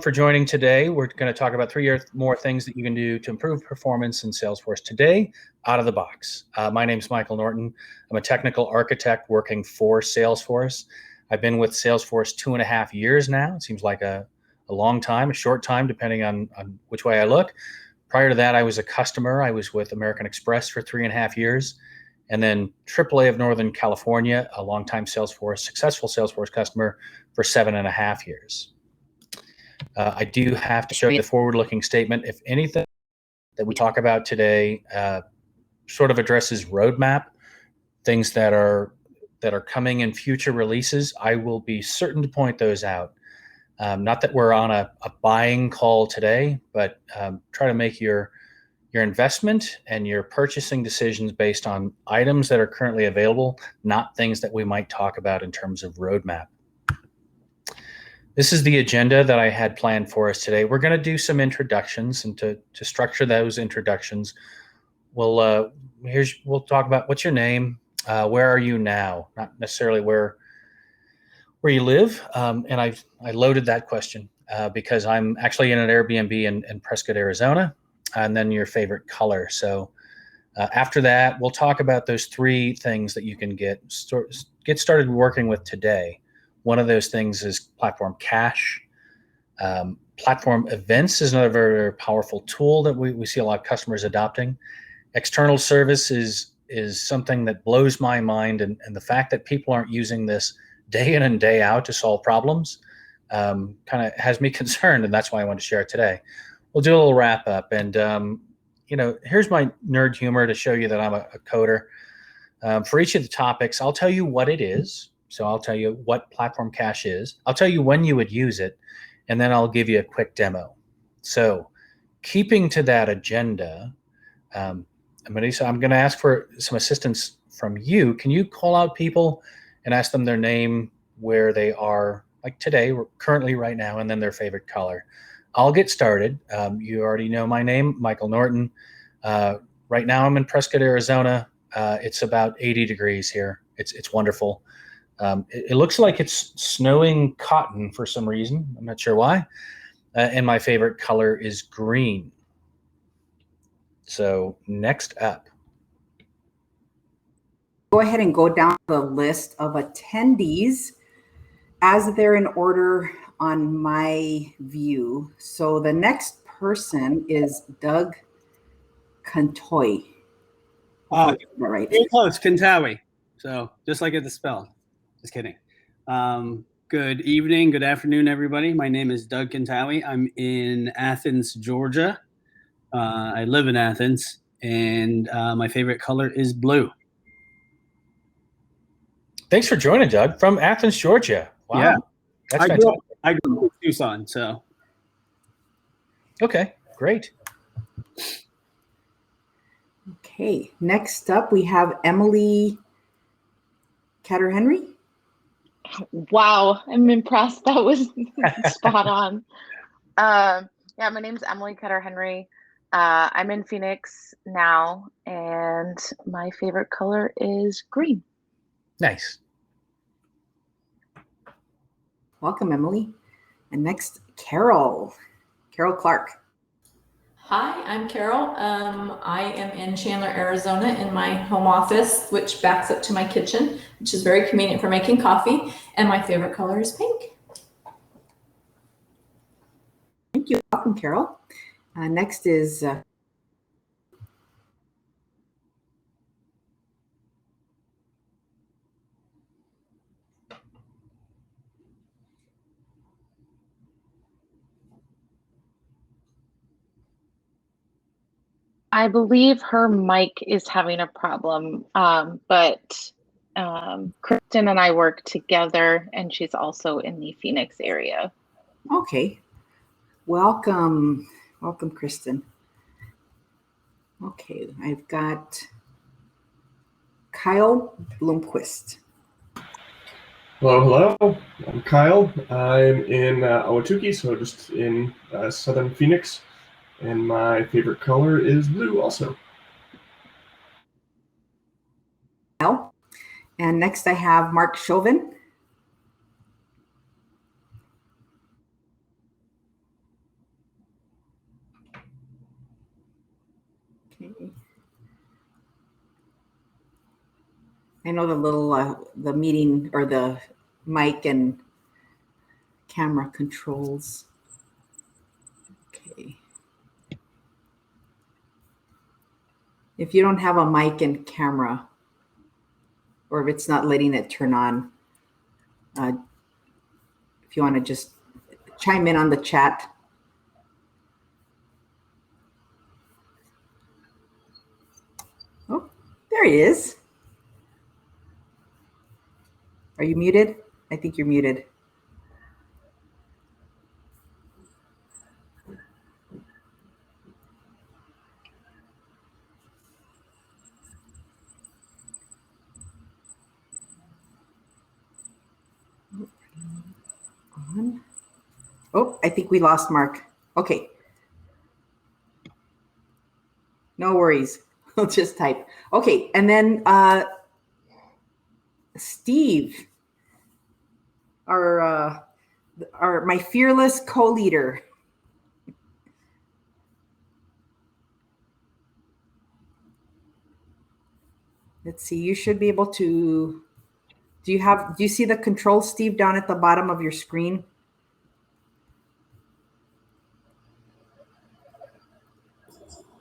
for joining today. We're going to talk about 3 more things that you can do to improve performance in Salesforce today out of the box. My name is Michael Norton. I'm a technical architect working for Salesforce. I've been with Salesforce 2.5 years now. It seems like a long time, a short time, depending on which way I look. Prior to that, I was a customer. I was with American Express for 3.5 years. And then AAA of Northern California, a longtime successful Salesforce customer for 7.5 years. I do have to show you the forward-looking statement. If anything that we talk about today sort of addresses roadmap, things that are coming in future releases, I will be certain to point those out. Not that we're on a buying call today, but try to make your investment and your purchasing decisions based on items that are currently available, not things that we might talk about in terms of roadmap. This is the agenda that I had planned for us today. We're going to do some introductions, and to structure those introductions, we'll talk about what's your name, where are you now, not necessarily where you live. And I loaded that question because I'm actually in an Airbnb in Prescott, Arizona, and then your favorite color. So after that, we'll talk about those 3 things that you can get started working with today. One of those things is platform cache. Platform events is another very, very powerful tool that we see a lot of customers adopting. External service is something that blows my mind, and the fact that people aren't using this day in and day out to solve problems kind of has me concerned, and that's why I wanted to share it today. We'll do a little wrap up, and here's my nerd humor to show you that I'm a coder. For each of the topics, I'll tell you what it is. So I'll tell you what platform cache is. I'll tell you when you would use it, and then I'll give you a quick demo. So keeping to that agenda, I'm going to ask for some assistance from you. Can you call out people and ask them their name, where they are, like today, currently right now, and then their favorite color? I'll get started. You already know my name, Michael Norton. Right now I'm in Prescott, Arizona. It's about 80 degrees here. It's wonderful. It looks like it's snowing cotton for some reason. I'm not sure why. And my favorite color is green. So next up. Go ahead and go down the list of attendees as they're in order on my view. So the next person is Doug Cantoy. Right. Very close, Kintawi. So just like it's spelled. Just kidding. Good evening, good afternoon, everybody. My name is Doug Kintawi. I'm in Athens, Georgia. I live in Athens, and my favorite color is blue. Thanks for joining, Doug, from Athens, Georgia. Wow. Yeah. That's fantastic. I grew up in Tucson, so. Okay, great. Okay, next up we have Emily Catter-Henry. Wow, I'm impressed. That was spot on. Yeah, my name's Emily Cutter-Henry. I'm in Phoenix now, and my favorite color is green. Nice. Welcome, Emily. And next, Carol Clark. Hi, I'm Carol. I am in Chandler, Arizona in my home office, which backs up to my kitchen, which is very convenient for making coffee. And my favorite color is pink. Thank you. Welcome, Carol. Next is I believe her mic is having a problem, but Kristen and I work together, and she's also in the Phoenix area. Okay. Welcome, Kristen. Okay, I've got Kyle Blomquist. Hello. I'm Kyle. I'm in Ahwatukee, so just in southern Phoenix, and my favorite color is blue also. Kyle. And next I have Mark Chauvin. Okay. I know the little the meeting or the mic and camera controls. Okay. If you don't have a mic and camera, or if it's not letting it turn on, if you want to just chime in on the chat. Oh, there he is. Are you muted? I think you're muted. On. Oh, I think we lost Mark. Okay. No worries. I'll just type. Okay, and then Steve, our my fearless co-leader. Let's see. You should be able to. Do you see the control, Steve, down at the bottom of your screen?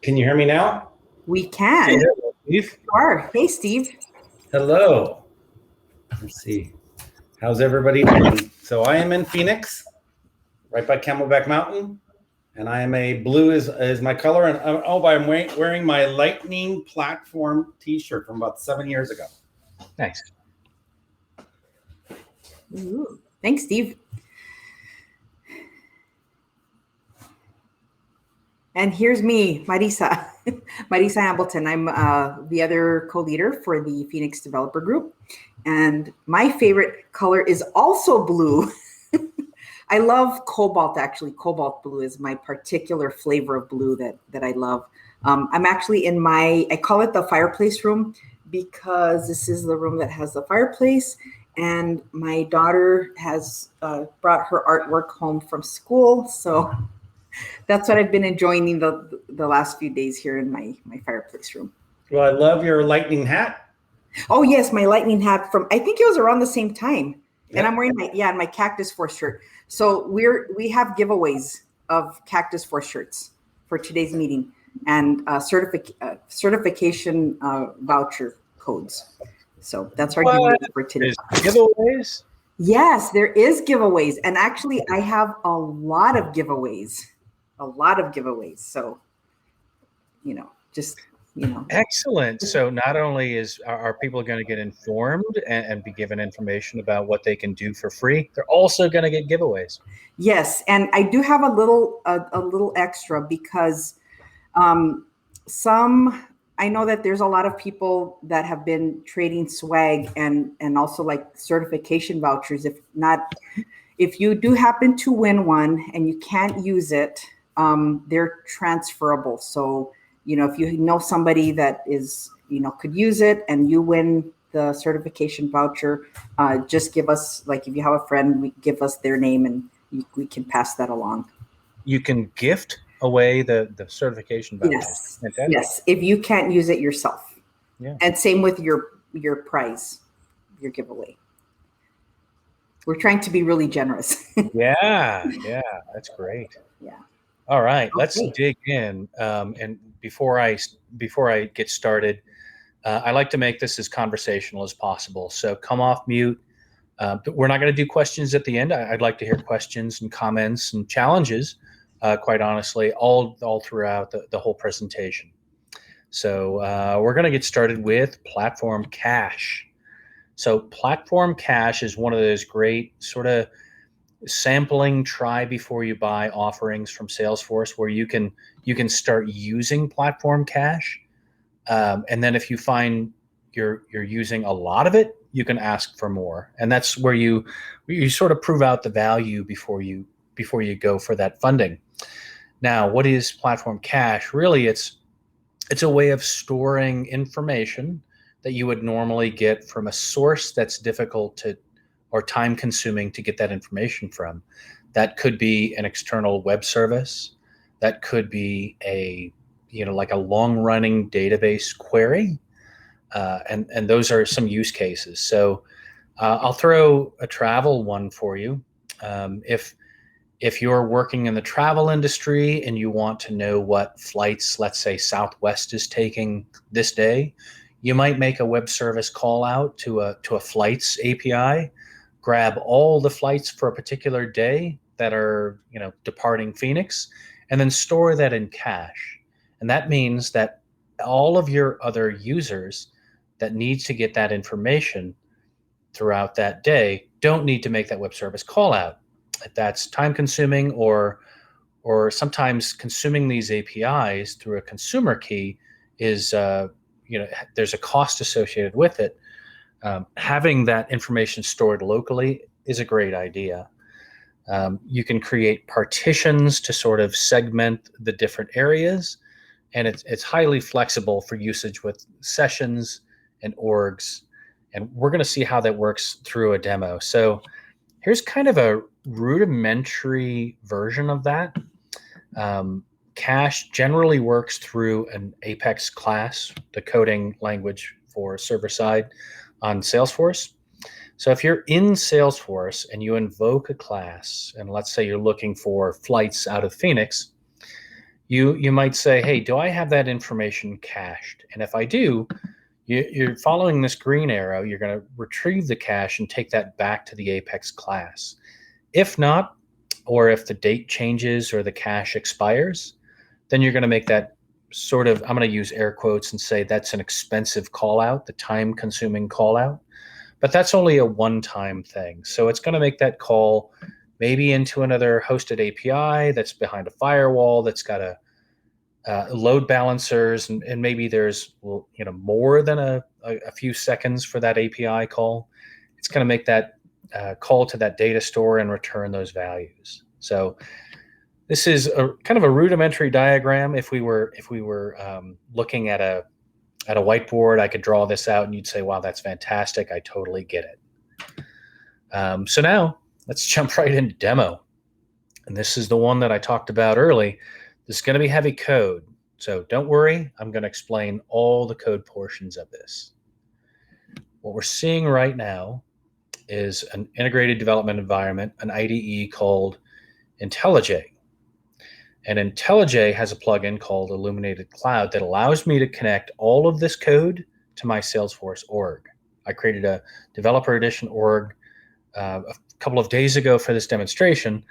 Can you hear me now? We can. Steve? You are. Hey, Steve. Hello. Let's see. How's everybody doing? So I am in Phoenix, right by Camelback Mountain, and I am a blue is my color. And I'm wearing my Lightning Platform T-shirt from about 7 years ago. Nice. Ooh. Thanks, Steve. And here's me, Marisa, Marisa Hamilton. I'm the other co-leader for the Phoenix Developer Group. And my favorite color is also blue. I love cobalt, actually. Cobalt blue is my particular flavor of blue that I love. I'm actually in I call it the fireplace room because this is the room that has the fireplace. And my daughter has brought her artwork home from school. So that's what I've been enjoying the last few days here in my fireplace room. Well, I love your lightning hat. Oh yes, my lightning hat from, I think it was around the same time. Yep. And I'm wearing my Cactus Force shirt. So we have giveaways of Cactus Force shirts for today's meeting and certification voucher codes. So that's our giveaway for today. There's giveaways? Yes, there is giveaways. And actually I have a lot of giveaways. So, Excellent. So not only are people going to get informed and be given information about what they can do for free, they're also going to get giveaways. Yes, and I do have a little extra because I know that there's a lot of people that have been trading swag and also like certification vouchers. If you do happen to win one and you can't use it, they're transferable. So, if you know somebody that is, could use it and you win the certification voucher, just give us, like, if you have a friend, give us their name and we can pass that along. You can gift away the certification voucher. Yes. Yes. If you can't use it yourself. Yeah. And same with your prize, your giveaway. We're trying to be really generous. Yeah. That's great. Yeah. All right, Okay. let's dig in. And before I get started, I like to make this as conversational as possible. So come off mute. We're not going to do questions at the end. I'd like to hear questions and comments and challenges, quite honestly, all throughout the whole presentation. So we're going to get started with Platform Cache. So Platform Cache is one of those great sort of sampling, try before you buy offerings from Salesforce, where you can start using Platform Cache, and then if you find you're using a lot of it, you can ask for more, and that's where you sort of prove out the value before you go for that funding. Now, what is Platform Cache? Really, it's a way of storing information that you would normally get from a source that's difficult or time consuming to get that information from. That could be an external web service. That could be a like a long-running database query, and those are some use cases. So I'll throw a travel one for you. If you're working in the travel industry and you want to know what flights, let's say Southwest is taking this day, you might make a web service call out to a flights API, grab all the flights for a particular day that are, departing Phoenix, and then store that in cache. And that means that all of your other users that needs to get that information throughout that day don't need to make that web service call out. If that's time consuming, or sometimes consuming these APIs through a consumer key is, there's a cost associated with it. Having that information stored locally is a great idea. You can create partitions to sort of segment the different areas, and it's highly flexible for usage with sessions and orgs. And we're going to see how that works through a demo. So here's kind of a rudimentary version of that. Cache generally works through an Apex class, the coding language for server side on Salesforce. So if you're in Salesforce and you invoke a class, and let's say you're looking for flights out of Phoenix, you might say, hey, do I have that information cached? And if I do, you're following this green arrow, you're going to retrieve the cache and take that back to the Apex class. If not, or if the date changes or the cache expires, then you're going to make that sort of, I'm going to use air quotes and say that's an expensive call out, the time consuming call out. But that's only a one-time thing. So it's going to make that call maybe into another hosted API that's behind a firewall, that's got a load balancers, and maybe there's more than a few seconds for that API call. It's going to make that call to that data store and return those values. So this is a kind of a rudimentary diagram. If we were looking at a whiteboard, I could draw this out and you'd say, wow, that's fantastic. I totally get it. So now let's jump right into demo. And this is the one that I talked about early. This is going to be heavy code. So don't worry, I'm going to explain all the code portions of this. What we're seeing right now is an integrated development environment, an IDE called IntelliJ. And IntelliJ has a plugin called Illuminated Cloud that allows me to connect all of this code to my Salesforce org. I created a developer edition org a couple of days ago for this demonstration.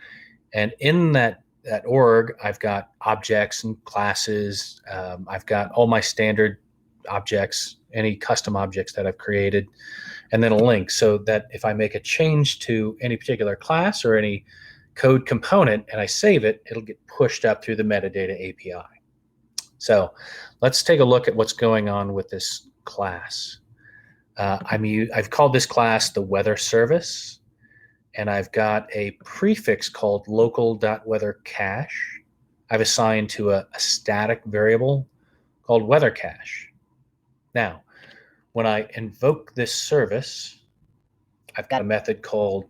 And in that org, I've got objects and classes. I've got all my standard objects, any custom objects that I've created, and then a link so that if I make a change to any particular class or any code component and I save it, it'll get pushed up through the metadata API. So let's take a look at what's going on with this class. I've called this class the weather service, and I've got a prefix called local.weatherCache I've assigned to a static variable called weatherCache. Now, when I invoke this service, I've got a method called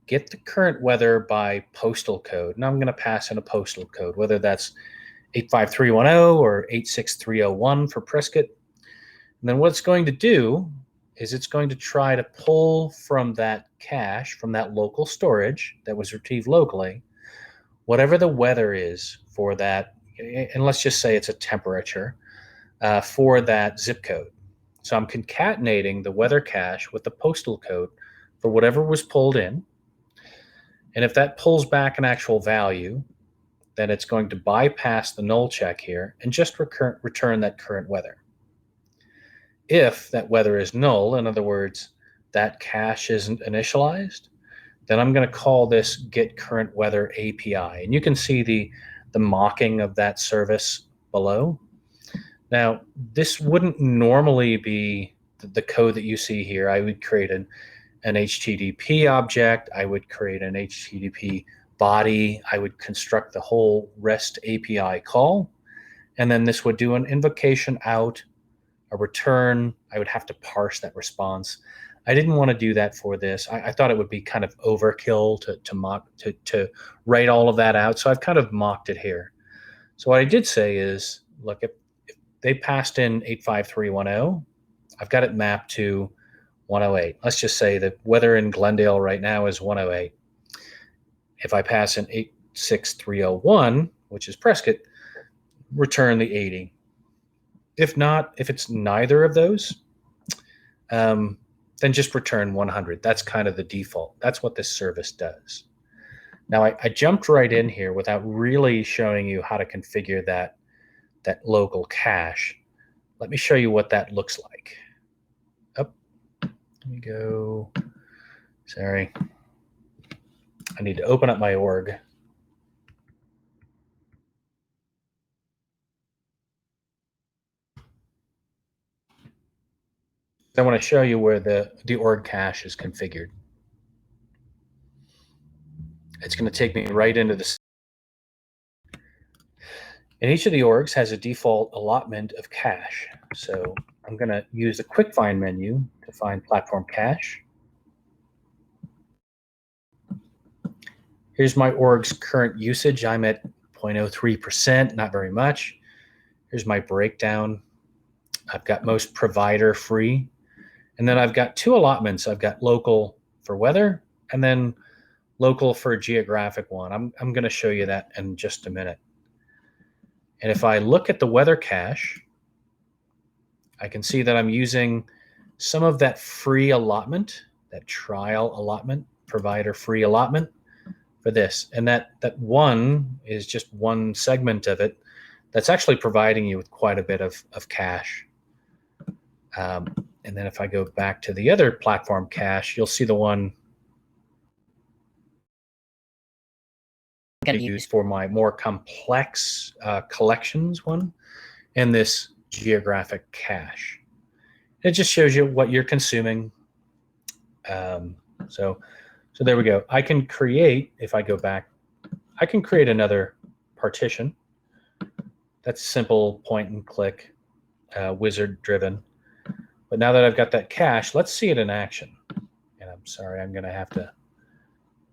get the current weather by postal code. Now I'm going to pass in a postal code, whether that's 85310 or 86301 for Prescott. And then what it's going to do is it's going to try to pull from that cache, from that local storage that was retrieved locally, whatever the weather is for that, and let's just say it's a temperature, for that zip code. So I'm concatenating the weather cache with the postal code for whatever was pulled in. And if that pulls back an actual value, then it's going to bypass the null check here and just return that current weather. If that weather is null, in other words, that cache isn't initialized, then I'm going to call this get current weather API. And you can see the mocking of that service below. Now, this wouldn't normally be the code that you see here. I would create an HTTP object. I would create an HTTP body. I would construct the whole REST API call. And then this would do an invocation out, a return. I would have to parse that response. I didn't want to do that for this. I thought it would be kind of overkill to write all of that out. So I've kind of mocked it here. So what I did say is, look, if they passed in 85310, I've got it mapped to 108. Let's just say the weather in Glendale right now is 108. If I pass in 86301, which is Prescott, return the 80. If not, if it's neither of those, then just return 100. That's kind of the default. That's what this service does. Now, I jumped right in here without really showing you how to configure that local cache. Let me show you what that looks like. Up. Let me go. Sorry. I need to open up my org. I want to show you where the org cache is configured. It's going to take me right into this. And each of the orgs has a default allotment of cache. So I'm going to use the quick find menu to find platform cache. Here's my org's current usage. I'm at 0.03%, not very much. Here's my breakdown. I've got most provider free. And then I've got two allotments. I've got local for weather and then local for geographic one. I'm going to show you that in just a minute. And if I look at the weather cache, I can see that I'm using some of that free allotment, that trial allotment, provider free allotment for this. And that one is just one segment of it that's actually providing you with quite a bit of cache. And then if I go back to the other platform cache, you'll see the one I'm used for my more complex collections one, and this geographic cache. It just shows you what you're consuming. So there we go. I can create, if I go back, I can create another partition. That's simple point and click, wizard driven. But now that I've got that cache, let's see it in action. And I'm sorry, I'm going to have to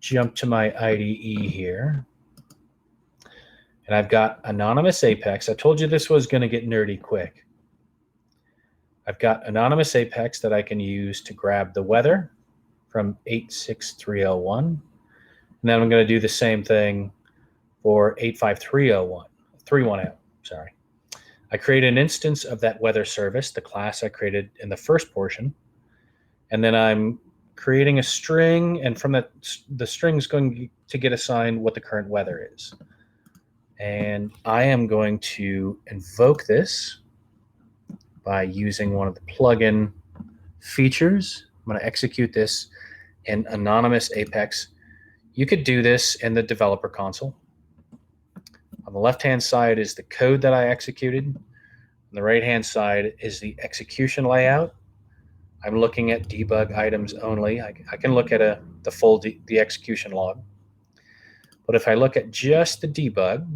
jump to my IDE here. And I've got Anonymous Apex. I told you this was going to get nerdy quick. I've got Anonymous Apex that I can use to grab the weather from 86301. And then I'm going to do the same thing for 85310, sorry. I create an instance of that weather service, the class I created in the first portion. And then I'm creating a string, and from that, the string is going to get assigned what the current weather is. And I am going to invoke this by using one of the plugin features. I'm going to execute this in Anonymous Apex. You could do this in the developer console. On the left-hand side is the code that I executed. On the right-hand side is the execution layout. I'm looking at debug items only. I can look at the execution log. But if I look at just the debug,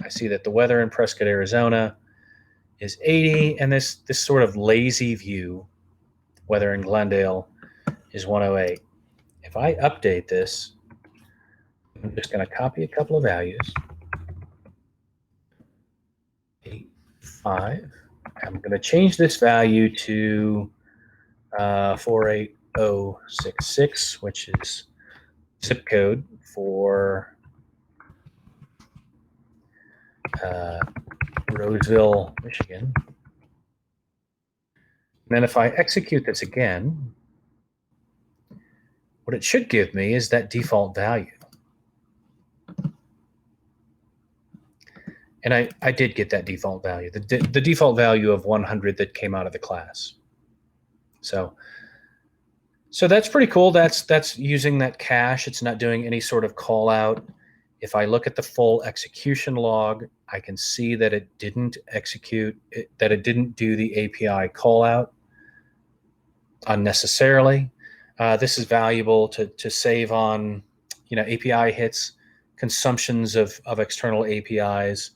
I see that the weather in Prescott, Arizona is 80, and this sort of lazy view, weather in Glendale, is 108. If I update this, I'm just going to copy a couple of values. 85. I'm going to change this value to 48066, which is zip code for Roseville, Michigan. And then if I execute this again, what it should give me is that default value. And I did get that default value, the default value of 100 that came out of the class. So that's pretty cool. That's using that cache. It's not doing any sort of call out. If I look at the full execution log, I can see that it didn't execute, that it didn't do the API call out unnecessarily. This is valuable to save on, API hits, consumptions of external APIs,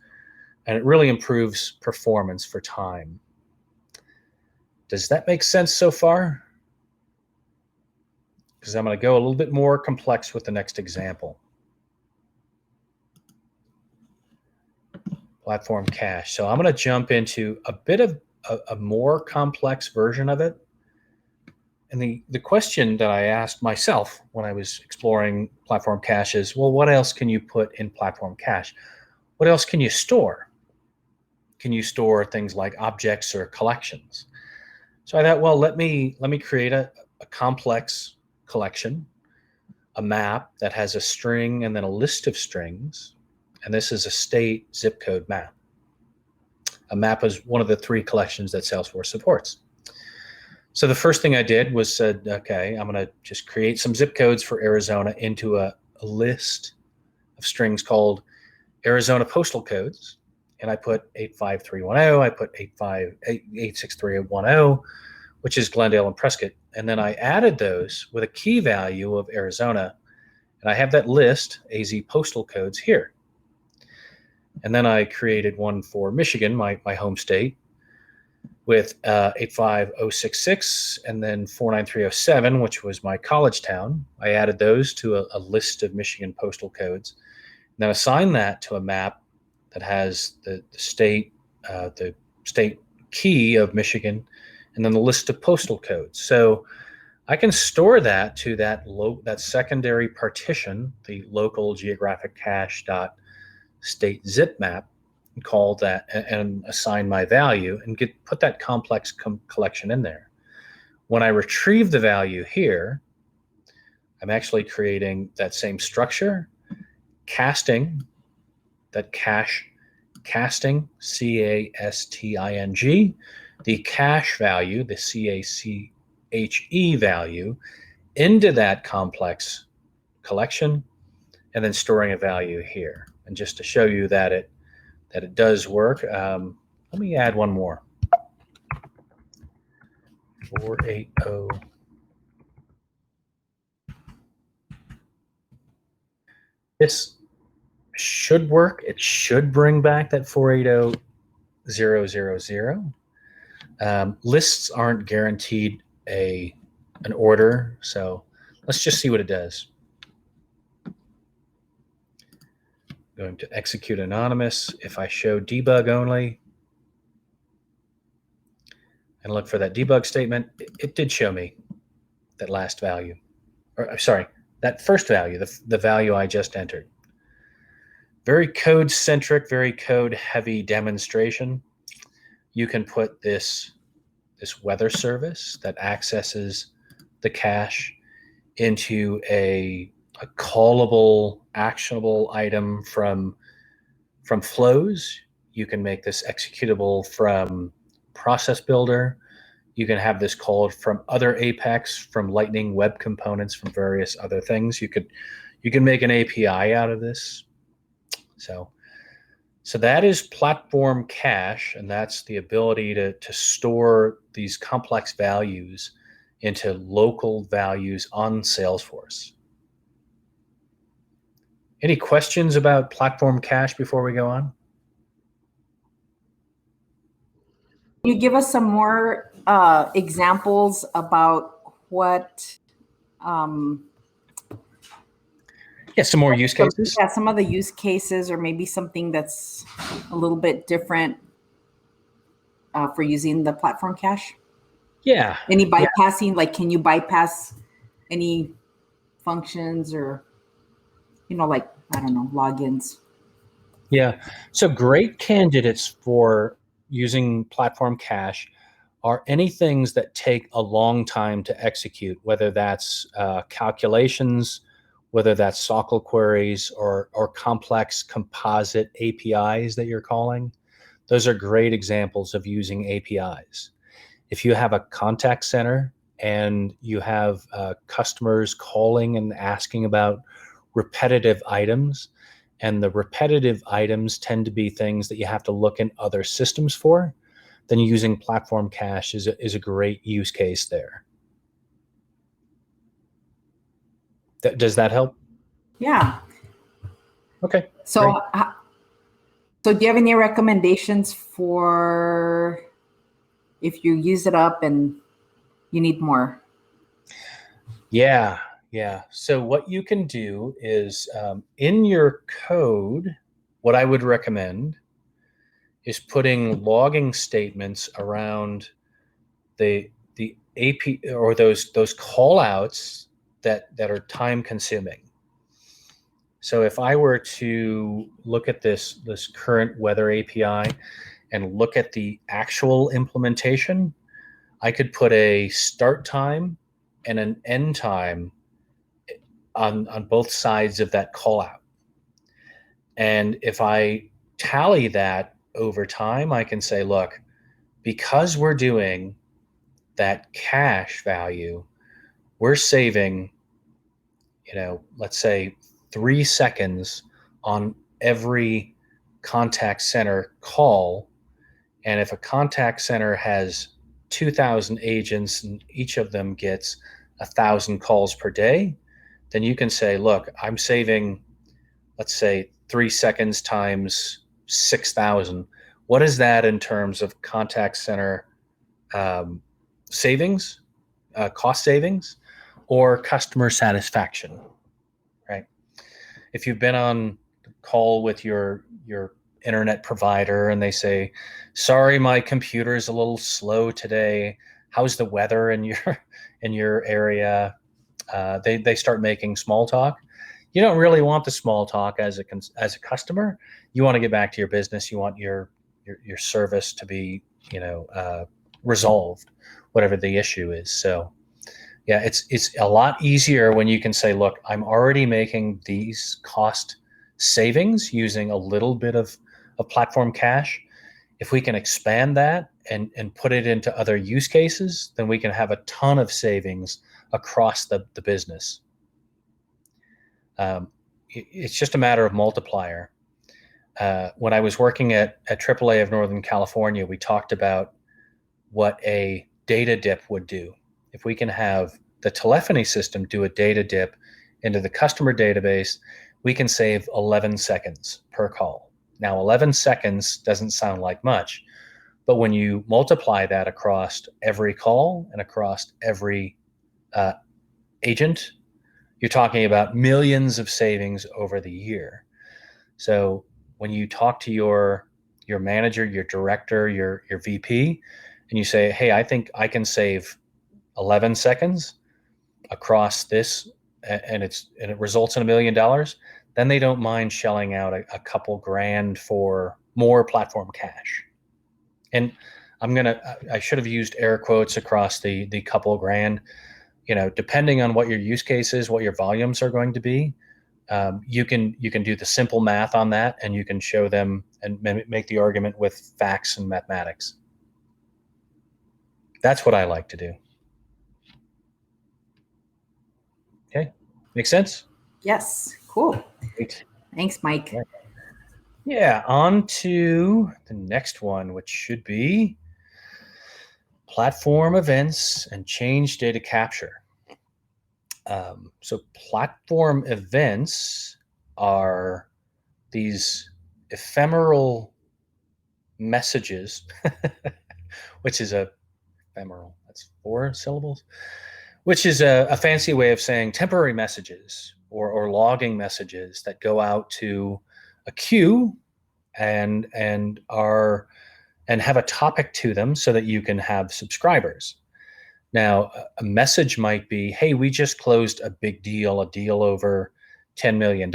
and it really improves performance for time. Does that make sense so far? Because I'm going to go a little bit more complex with the next example. Platform cache. So I'm going to jump into a bit of a more complex version of it. And the question that I asked myself when I was exploring platform cache is, well, what else can you put in platform cache? What else can you store? Can you store things like objects or collections? So I thought, well, let me create a complex collection, a map that has a string and then a list of strings. And this is a state zip code map. A map is one of the 3 collections that Salesforce supports. So the first thing I did was said, okay, I'm going to just create some zip codes for Arizona into a list of strings called Arizona postal codes. And I put 85310, I put 86310, which is Glendale and Prescott. And then I added those with a key value of Arizona. And I have that list, AZ postal codes, here. And then I created one for Michigan, my home state, with 85066 and then 49307, which was my college town. I added those to a list of Michigan postal codes. And then assigned that to a map that has the state key of Michigan, and then the list of postal codes. So I can store that to that secondary partition, the local geographic cache state zip map, and call that and assign my value and put that complex collection in there. When I retrieve the value here, I'm actually creating that same structure, casting, that casting, casting, the cache value, the cache value, into that complex collection, and then storing a value here. And just to show you that it does work, let me add one more. 480. This should work. It should bring back that 480000. Lists aren't guaranteed an order, so let's just see what it does. Going to execute anonymous. If I show debug only and look for that debug statement, it did show me that last value, or sorry, that first value, the value I just entered. Very code-centric, very code-heavy demonstration. You can put this weather service that accesses the cache into a callable, actionable item from flows. You can make this executable from process builder. You can have this called from other Apex, from Lightning web components, from various other things. You can make an API out of this. So that is platform cache, and that's the ability to store these complex values into local values on Salesforce. Any questions about platform cache before we go on? Can you give us some more examples about what? Some more use cases. Yeah, some of the use cases, or maybe something that's a little bit different for using the platform cache. Yeah. Any bypassing, like can you bypass any functions or, like, I don't know, logins? Yeah. So great candidates for using platform cache are any things that take a long time to execute, whether that's calculations, whether that's SOQL queries or complex composite APIs that you're calling. Those are great examples of using APIs. If you have a contact center and you have customers calling and asking about repetitive items, and the repetitive items tend to be things that you have to look in other systems for, then using platform cache is a great use case there. Does that help? Yeah. Okay. So do you have any recommendations for if you use it up and you need more? Yeah. So what you can do is in your code, what I would recommend is putting logging statements around the AP or those call outs that are time consuming. So if I were to look at this current weather API and look at the actual implementation, I could put a start time and an end time on both sides of that call out. And if I tally that over time, I can say, look, because we're doing that cache value, we're saving, let's say 3 seconds on every contact center call. And if a contact center has 2,000 agents and each of them gets 1,000 calls per day, then you can say, look, I'm saving, let's say 3 seconds times 6,000. What is that in terms of contact center savings, cost savings, or customer satisfaction, right? If you've been on call with your internet provider and they say, sorry, my computer is a little slow today. How's the weather in your area? They start making small talk. You don't really want the small talk as a customer. You want to get back to your business. You want your service to be resolved, whatever the issue is. So yeah, it's a lot easier when you can say, look, I'm already making these cost savings using a little bit of platform cache. If we can expand that and put it into other use cases, then we can have a ton of savings across the business. It's just a matter of multiplier. When I was working at AAA of Northern California, we talked about what a data dip would do. If we can have the telephony system do a data dip into the customer database, we can save 11 seconds per call. Now, 11 seconds doesn't sound like much, but when you multiply that across every call and across every agent, you're talking about millions of savings over the year. So when you talk to your manager, your director, your VP, and you say, hey, I think I can save 11 seconds across this, and it results in $1 million, then they don't mind shelling out a couple grand for more platform cache. And I should have used air quotes across the couple grand. Depending on what your use case is, what your volumes are going to be, you can do the simple math on that, and you can show them and make the argument with facts and mathematics. That's what I like to do. Okay, make sense? Yes, cool. Great. Thanks, Mike. Right. Yeah, on to the next one, which should be platform events and change data capture. So platform events are these ephemeral messages, which is ephemeral, that's 4 syllables, which is a fancy way of saying temporary messages or logging messages that go out to a queue and have a topic to them so that you can have subscribers. Now, a message might be, hey, we just closed a big deal, a deal over $10 million.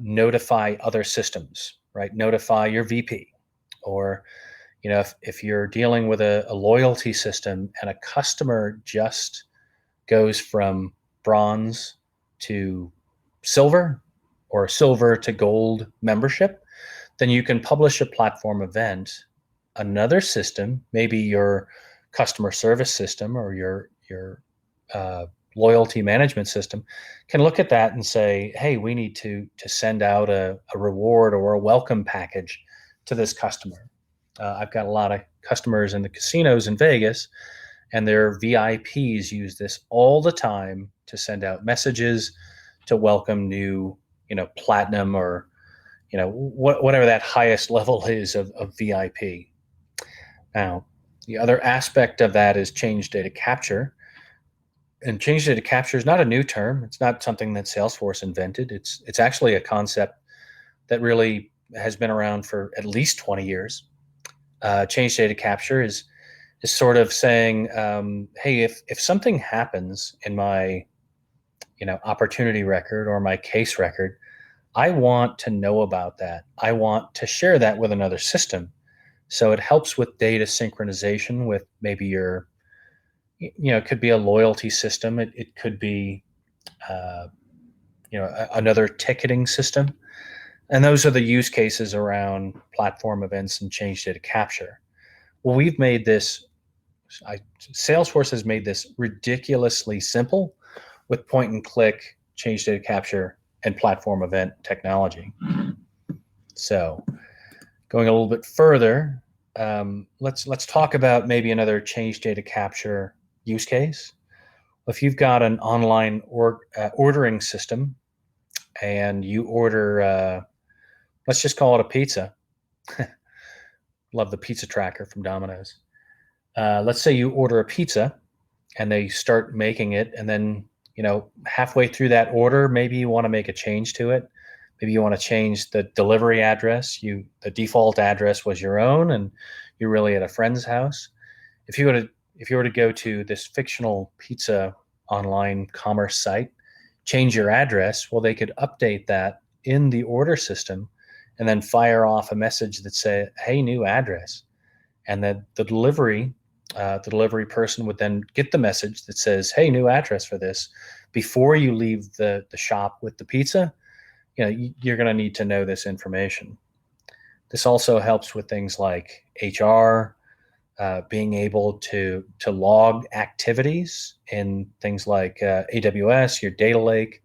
Notify other systems, right? Notify your VP. Or, if you're dealing with a loyalty system and a customer just goes from bronze to silver or silver to gold membership, then you can publish a platform event. Another system, maybe your customer service system or your loyalty management system, can look at that and say, hey, we need to send out a reward or a welcome package to this customer. I've got a lot of customers in the casinos in Vegas, and their VIPs use this all the time to send out messages to welcome new, platinum or, whatever that highest level is of VIP. Now, the other aspect of that is change data capture. And change data capture is not a new term. It's not something that Salesforce invented. It's actually a concept that really has been around for at least 20 years. Change data capture is sort of saying, hey, if something happens in my opportunity record or my case record, I want to know about that. I want to share that with another system. So it helps with data synchronization with maybe your, it could be a loyalty system. It could be, another ticketing system. And those are the use cases around platform events and change data capture. Well, we've made this, Salesforce has made this ridiculously simple with point and click change data capture and platform event technology. So going a little bit further, let's talk about maybe another change data capture use case. If you've got an online ordering system and you order, let's just call it a pizza. Love the pizza tracker from Domino's. Let's say you order a pizza and they start making it, and then halfway through that order, maybe you want to make a change to it. Maybe you want to change the delivery address. The default address was your own, and you're really at a friend's house. If you were to go to this fictional pizza online commerce site, change your address, well, they could update that in the order system, and then fire off a message that say, "Hey, new address," and then the delivery person would then get the message that says, "Hey, new address for this." Before you leave the shop with the pizza, you're going to need to know this information. This also helps with things like HR, being able to log activities in things like AWS, your data lake.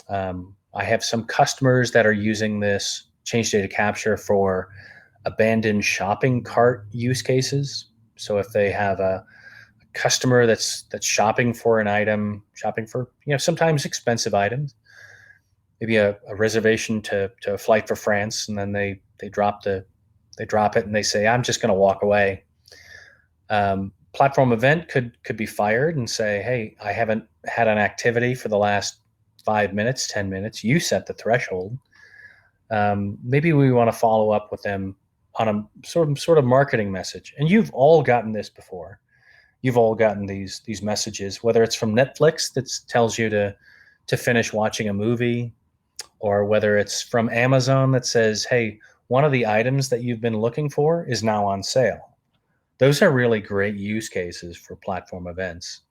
I have some customers that are using this change data capture for abandoned shopping cart use cases. So if they have a customer that's shopping for an item, shopping for sometimes expensive items, maybe a reservation to a flight for France, and then they drop it and they say, "I'm just going to walk away." Platform event could be fired and say, "Hey, I haven't had an activity for the last 5 minutes, 10 minutes. You set the threshold. Maybe we want to follow up with them on a sort of marketing message." And you've all gotten this before. You've all gotten these messages, whether it's from Netflix that tells you to finish watching a movie, or whether it's from Amazon that says, "Hey, one of the items that you've been looking for is now on sale." Those are really great use cases for platform events.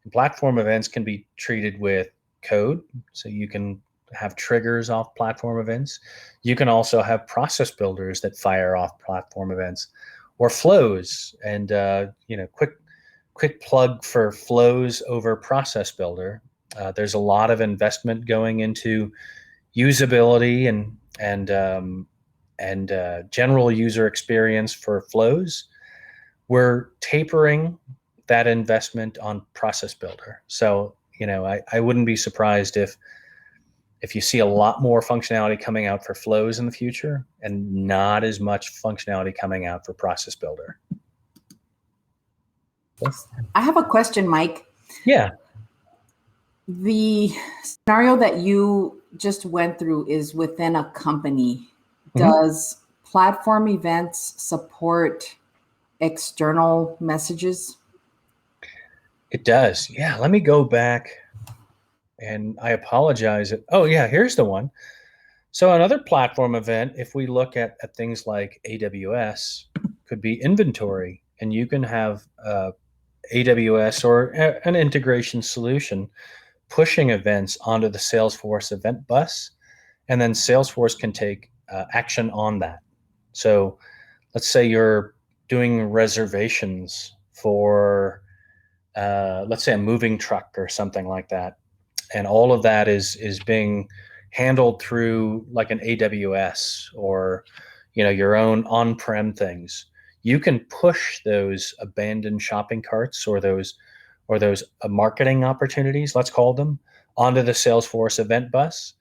And platform events can be treated with code, so you can have triggers off platform events. You can also have process builders that fire off platform events, or flows. And quick plug for flows over process builder. There's a lot of investment going into usability and general user experience for flows. We're tapering that investment on process builder. So I wouldn't be surprised if you see a lot more functionality coming out for flows in the future and not as much functionality coming out for process builder. I have a question, Mike. Yeah. The scenario that you just went through is within a company. Mm-hmm. Does platform events support external messages? It does. Yeah. Let me go back, and I apologize. Oh, yeah. Here's the one. So another platform event, if we look at things like AWS, could be inventory, and you can have AWS or an integration solution pushing events onto the Salesforce event bus, and then Salesforce can take action on that. So let's say you're doing reservations for, let's say, a moving truck or something like that, and all of that is being handled through like an AWS or your own on-prem things. You can push those abandoned shopping carts or those marketing opportunities, let's call them, onto the Salesforce event bus.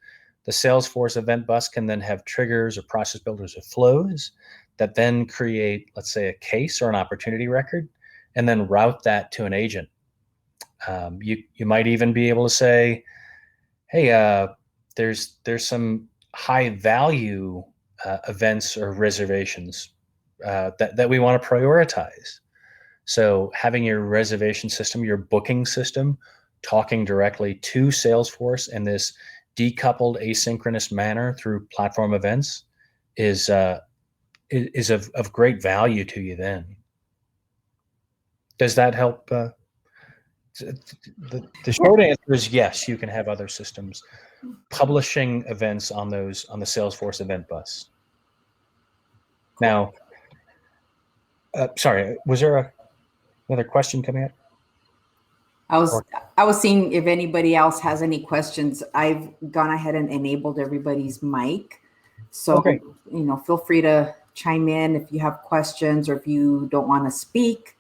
The Salesforce event bus can then have triggers or process builders or flows that then create, let's say, a case or an opportunity record, and then route that to an agent. You might even be able to say, "Hey, there's some high value events or reservations that we want to prioritize. So having your reservation system, your booking system, talking directly to Salesforce in this decoupled asynchronous manner through platform events is of great value to you then. Does that help? The short answer is yes, you can have other systems publishing events on the Salesforce event bus. Now, sorry, was there another question coming up? I was seeing if anybody else has any questions. I've gone ahead and enabled everybody's mic. So, okay. Feel free to chime in if you have questions or if you don't want to speak.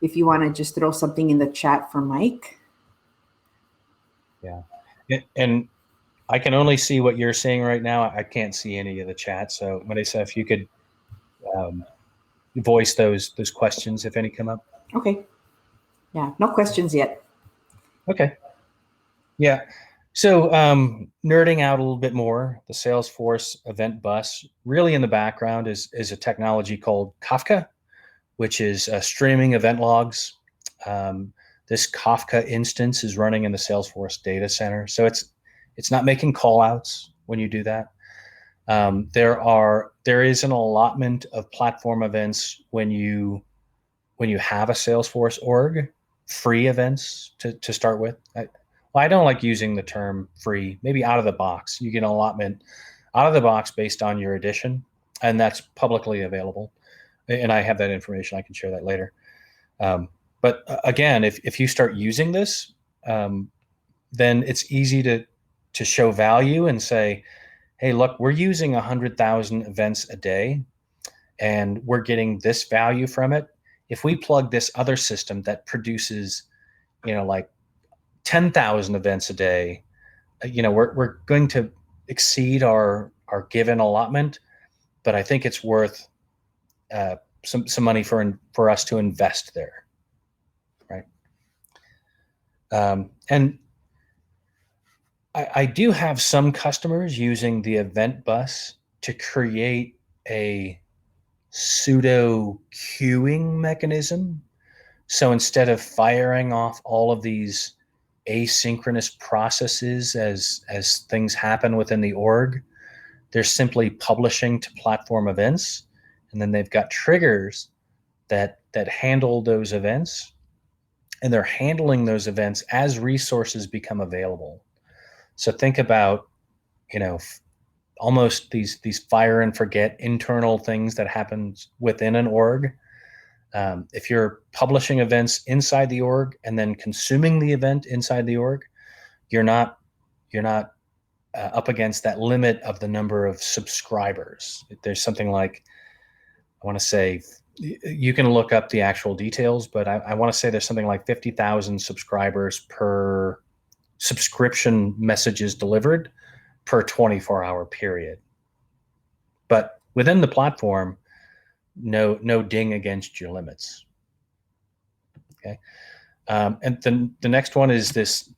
If you want to just throw something in the chat for Mike. Yeah. And I can only see what you're seeing right now. I can't see any of the chat. So, Melissa, if you could voice those questions, if any come up. Okay. Yeah, no questions yet. Okay. Yeah. So nerding out a little bit more, the Salesforce event bus, really in the background is a technology called Kafka, which is streaming event logs. This Kafka instance is running in the Salesforce data center. So it's not making call outs when you do that. There is an allotment of platform events when you have a Salesforce org, free events to start with. I don't like using the term free, maybe out of the box. You get an allotment out of the box based on your edition, and that's publicly available. And I have that information. I can share that later. But again, if you start using this, then it's easy to show value and say, hey, look, we're using 100,000 events a day, and we're getting this value from it. If we plug this other system that produces, like 10,000 events a day, we're going to exceed our given allotment, but I think it's worth some money for us to invest there, right? And I do have some customers using the event bus to create a pseudo queuing mechanism. So instead of firing off all of these asynchronous processes as things happen within the org, they're simply publishing to platform events, and then they've got triggers that handle those events, and they're handling those events as resources become available. So think about, almost these fire and forget internal things that happen within an org. If you're publishing events inside the org and then consuming the event inside the org, you're not up against that limit of the number of subscribers. There's something like, I want to say, you can look up the actual details, but I want to say there's something like 50,000 subscribers per subscription messages delivered per 24-hour period. But within the platform, no ding against your limits. Okay, and then the next one is this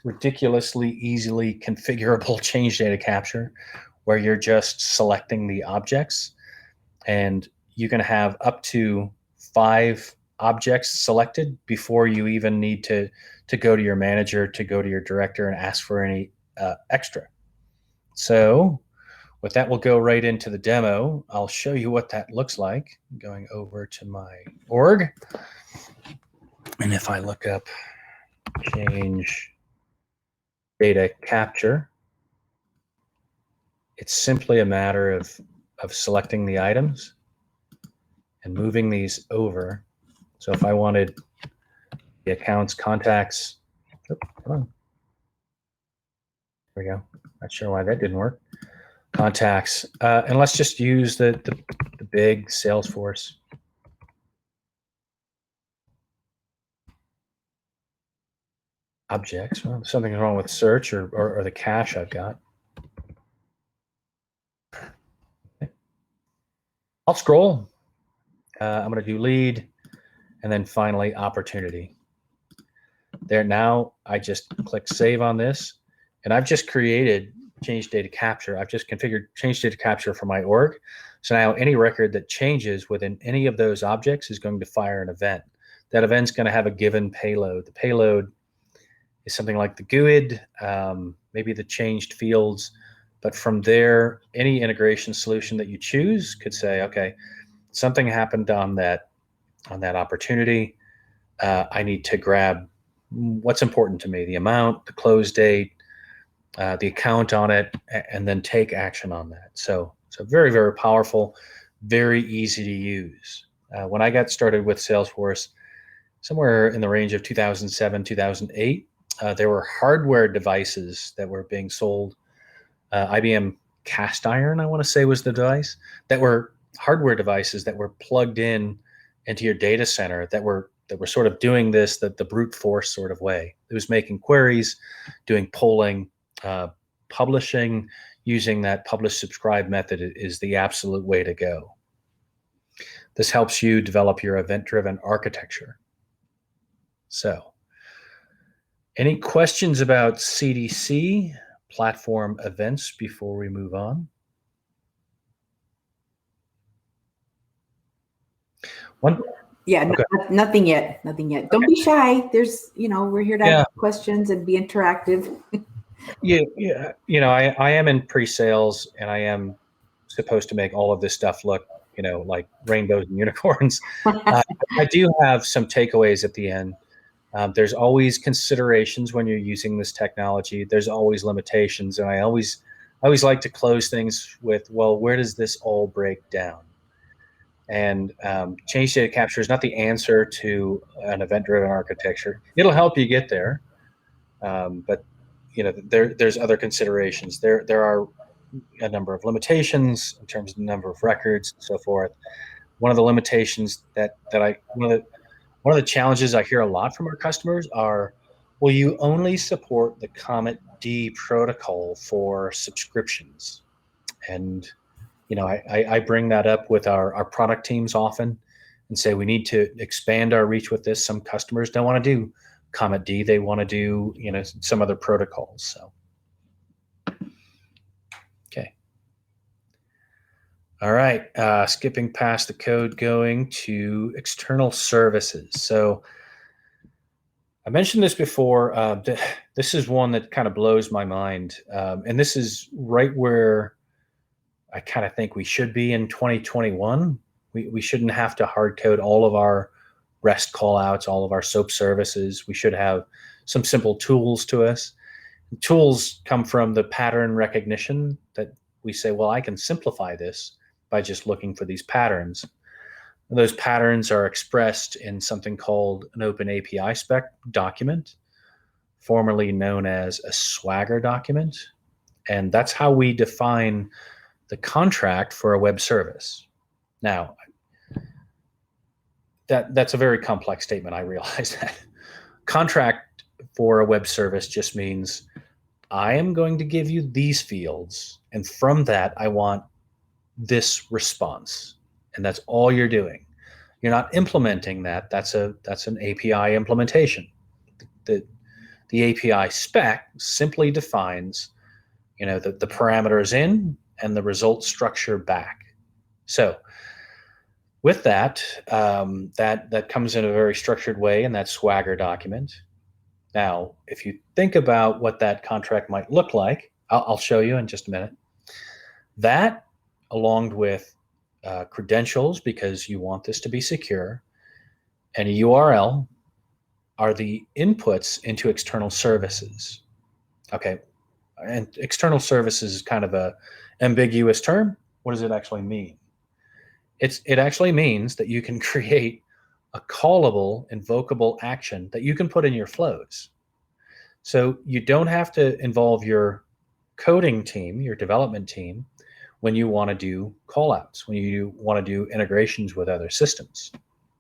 ridiculously easily configurable change data capture, where you're just selecting the objects, and you can have up to 5 objects selected before you even need to go to your manager, to go to your director and ask for any extra. So with that, we'll go right into the demo. I'll show you what that looks like. Going over to my org. And if I look up change data capture, it's simply a matter of selecting the items and moving these over. So if I wanted the accounts, contacts, come on. There we go. Not sure why that didn't work. Contacts, and let's just use the big Salesforce. Objects. Well, something's wrong with search or the cache I've got. Okay. I'll scroll. I'm going to do lead, and then finally opportunity. There, now I just click save on this, and I've just created change data capture. I've just configured change data capture for my org. So now any record that changes within any of those objects is going to fire an event. That event's going to have a given payload. The payload is something like the GUID, maybe the changed fields. But from there, any integration solution that you choose could say, okay, something happened on that opportunity. I need to grab what's important to me, the amount, the close date, the account on it, and then take action on that. So very, very powerful, very easy to use. When I got started with Salesforce, somewhere in the range of 2007, 2008, there were hardware devices that were being sold. IBM Cast Iron, I want to say, was the device, that were hardware devices that were plugged in into your data center that were sort of doing this the brute force sort of way. It was making queries, doing polling, publishing. Using that publish subscribe method is the absolute way to go. This helps you develop your event-driven architecture. So, any questions about CDC, platform events, before we move on? Nothing yet. Don't be shy. There's, we're here to ask questions and be interactive. I am in pre-sales, and I am supposed to make all of this stuff look, like rainbows and unicorns. I do have some takeaways at the end. There's always considerations when you're using this technology. There's always limitations, and I always like to close things with, well, where does this all break down? And change data capture is not the answer to an event-driven architecture. It'll help you get there, but there's other considerations. There are a number of limitations in terms of the number of records and so forth. One of the limitations one of the challenges I hear a lot from our customers are, will you only support the Comet D protocol for subscriptions? And I bring that up with our product teams often and say we need to expand our reach with this. Some customers don't want to do Comet D. They want to do, some other protocols. So, okay. All right. Skipping past the code, going to external services. So I mentioned this before. This is one that kind of blows my mind. And this is right where I kind of think we should be in 2021. We shouldn't have to hard code all of our REST callouts, all of our SOAP services. We should have some simple tools to us. Tools come from the pattern recognition that we say, well, I can simplify this by just looking for these patterns. And those patterns are expressed in something called an Open API spec document, formerly known as a Swagger document. And that's how we define the contract for a web service. Now, that's a very complex statement. I realize that. Contract for a web service just means I am going to give you these fields, and from that, I want this response, and that's all you're doing. You're not implementing that. That's an API implementation. The API spec simply defines, the parameters in and the result structure back. So with that, that comes in a very structured way in that Swagger document. Now, if you think about what that contract might look like, I'll show you in just a minute. That, along with credentials, because you want this to be secure, and a URL are the inputs into external services. Okay, and external services is kind of a ambiguous term. What does it actually mean? It actually means that you can create a callable, invocable action that you can put in your flows. So you don't have to involve your coding team, your development team, when you want to do callouts, when you want to do integrations with other systems.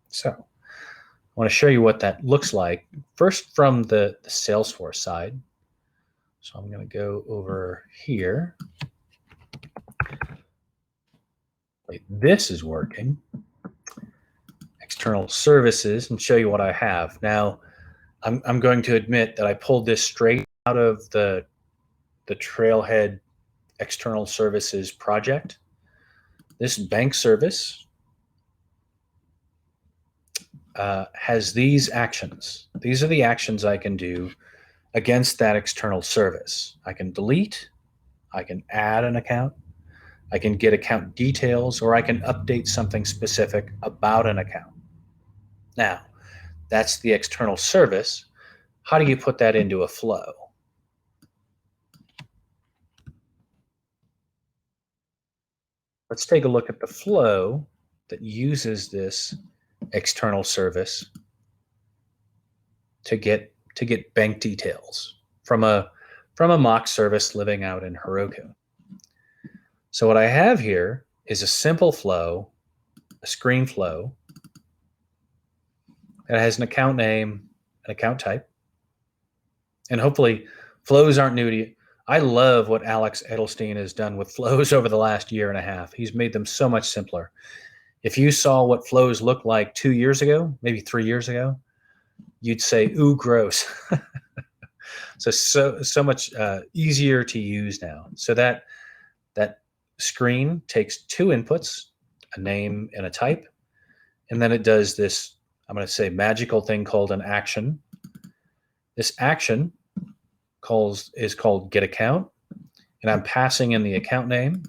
So I want to show you what that looks like. First, from the Salesforce side. So I'm going to go over here. Wait, this is working. External services, and show you what I have. Now, I'm going to admit that I pulled this straight out of the Trailhead external services project. This bank service has these actions. These are the actions I can do against that external service. I can delete, I can add an account, I can get account details, or I can update something specific about an account. Now, that's the external service. How do you put that into a flow? Let's take a look at the flow that uses this external service to get bank details from a mock service living out in Heroku. So what I have here is a simple flow, a screen flow. It has an account name, an account type, and hopefully flows aren't new to you. I love what Alex Edelstein has done with flows over the last year and a half. He's made them so much simpler. If you saw what flows looked like 2 years ago, maybe 3 years ago, you'd say, ooh, gross. So much easier to use now. So that screen takes 2 inputs, a name and a type, and then it does this, I'm going to say, magical thing called an action. This action is called get account, and I'm passing in the account name.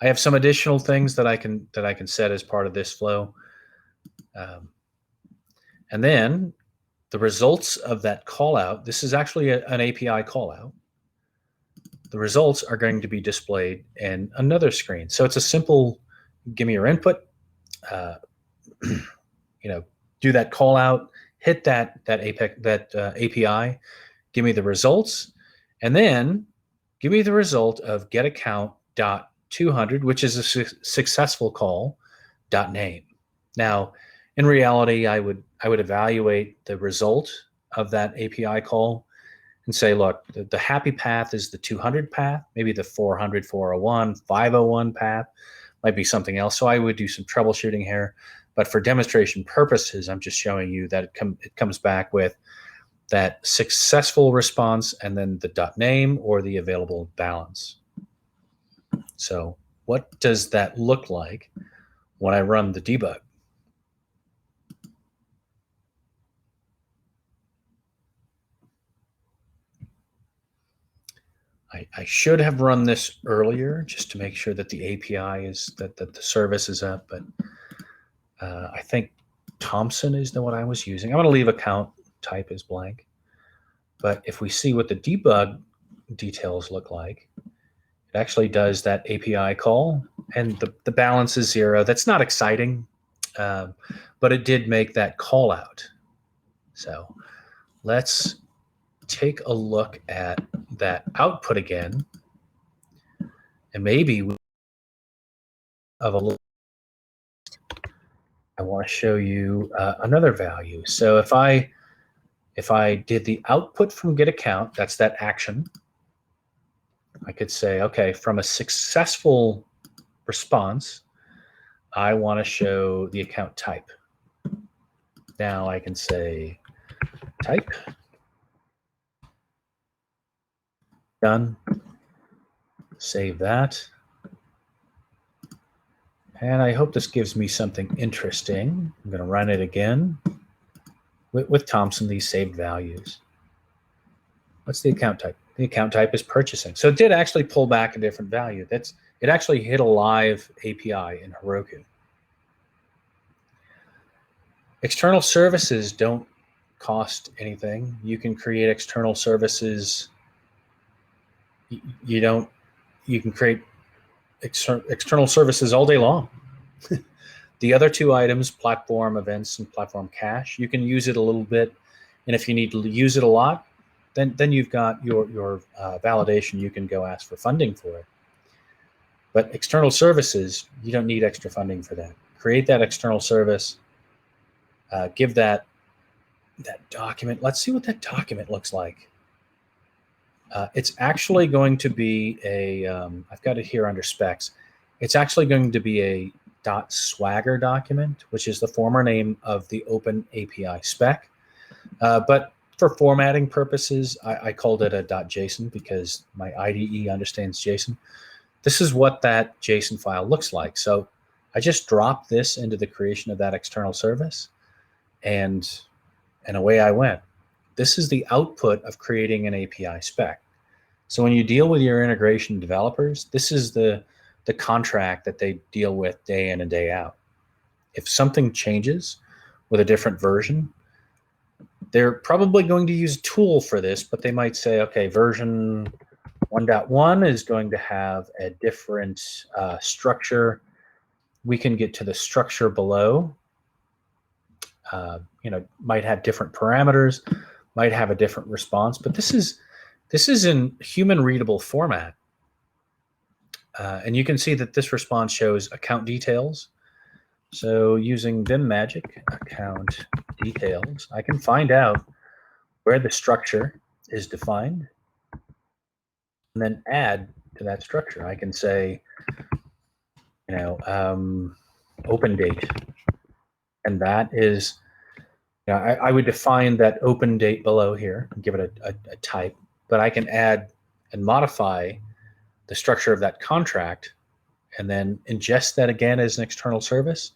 I have some additional things that I can set as part of this flow. And then the results of that call out, this is actually an API call out. The results are going to be displayed in another screen. So it's a simple, give me your input, do that call out, hit that API, give me the results, and then give me the result of get account dot 200, which is a successful call, dot name. Now, in reality, I would evaluate the result of that API call and say, look, the happy path is the 200 path, maybe the 400, 401, 501 path, might be something else. So I would do some troubleshooting here. But for demonstration purposes, I'm just showing you that it comes back with that successful response and then the dot name or the available balance. So what does that look like when I run the debug? I should have run this earlier just to make sure that the API is, that the service is up, but I think Thompson is the one I was using. I'm going to leave account type as blank. But if we see what the debug details look like, it actually does that API call, and the balance is 0. That's not exciting, but it did make that call out. So let's take a look at that output again, and maybe of a little. I want to show you another value. So if I did the output from get account, that's that action, I could say, okay, from a successful response, I want to show the account type. Now I can say type, done, save that. And I hope this gives me something interesting. I'm going to run it again with Thompson, these saved values. What's the account type? The account type is purchasing. So it did actually pull back a different value. It actually hit a live API in Heroku. External services don't cost anything. You can create external services. You can create external services all day long. The other 2 items, platform events and platform cache, you can use it a little bit. And if you need to use it a lot, then you've got your validation. You can go ask for funding for it. But external services, you don't need extra funding for that. Create that external service, give that document. Let's see what that document looks like. It's actually going to be a, I've got it here under specs. It's actually going to be a .swagger document, which is the former name of the Open API spec. But For formatting purposes, I called it a .json because my IDE understands JSON. This is what that JSON file looks like. So I just dropped this into the creation of that external service, and away I went. This is the output of creating an API spec. So when you deal with your integration developers, this is the contract that they deal with day in and day out. If something changes with a different version, they're probably going to use a tool for this, but they might say, okay, version 1.1 is going to have a different structure. We can get to the structure below. Might have different parameters, might have a different response, but this is in human readable format. And you can see that this response shows account details. So using Vim Magic account details, I can find out where the structure is defined and then add to that structure. I can say, open date. And that is, I would define that open date below here and give it a type, but I can add and modify the structure of that contract and then ingest that again as an external service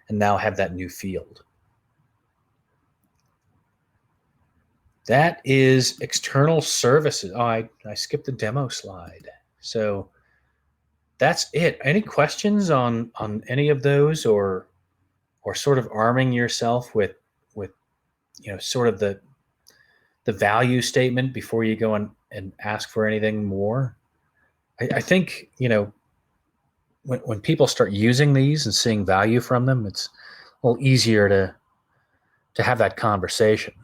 and now have that new field. That is external services. Oh, I skipped the demo slide. So that's it. Any questions on any of those, or sort of arming yourself with sort of the value statement before you go and ask for anything more? I think, when people start using these and seeing value from them, it's a little easier to have that conversation.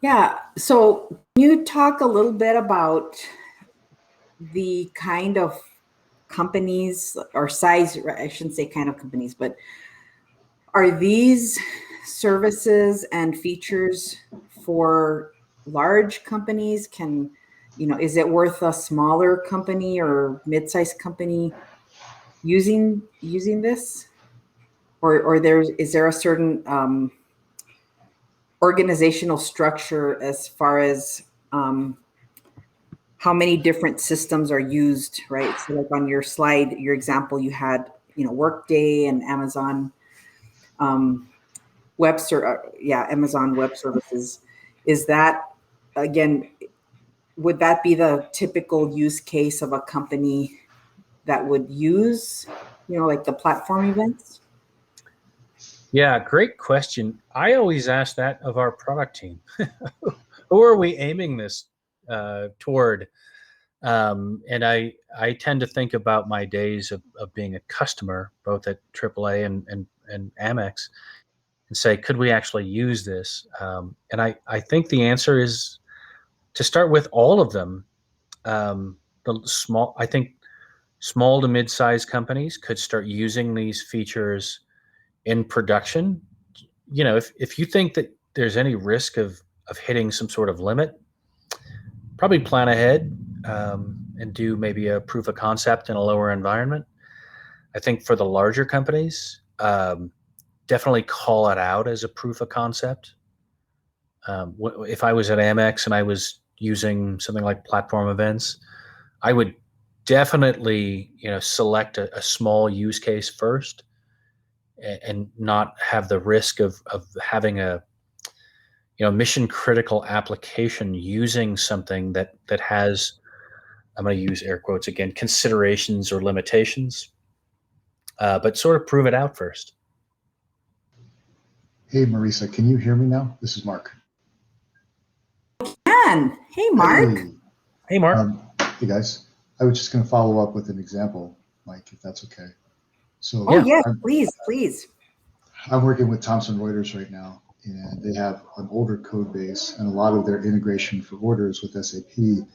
Yeah. So can you talk a little bit about the kind of companies or size, I shouldn't say kind of companies, but are these services and features for large companies? Is it worth a smaller company or mid-sized company using this? Or is there a certain organizational structure as far as how many different systems are used, right? So like on your slide, your example, you had, Workday and Amazon Amazon Web Services. Is that, again, would that be the typical use case of a company that would use, like the platform events? Yeah, great question. I always ask that of our product team. Who are we aiming this toward? And I tend to think about my days of being a customer, both at AAA and Amex, and say, could we actually use this? And I think the answer is to start with all of them. I think small to mid-sized companies could start using these features in production. If you think that there's any risk of hitting some sort of limit, probably plan ahead and do maybe a proof of concept in a lower environment. I think for the larger companies, definitely call it out as a proof of concept. If I was at Amex and I was using something like platform events, I would definitely select a small use case first and not have the risk of having a mission critical application using something that has, I'm going to use air quotes again, considerations or limitations, but sort of prove it out first. Hey, Marisa, can you hear me now? This is Mark. Hey, Mark. Hey, Mark. Hey, guys. I was just going to follow up with an example, Mike, if that's okay. So, Please. I'm working with Thomson Reuters right now, and they have an older code base, and a lot of their integration for orders with SAP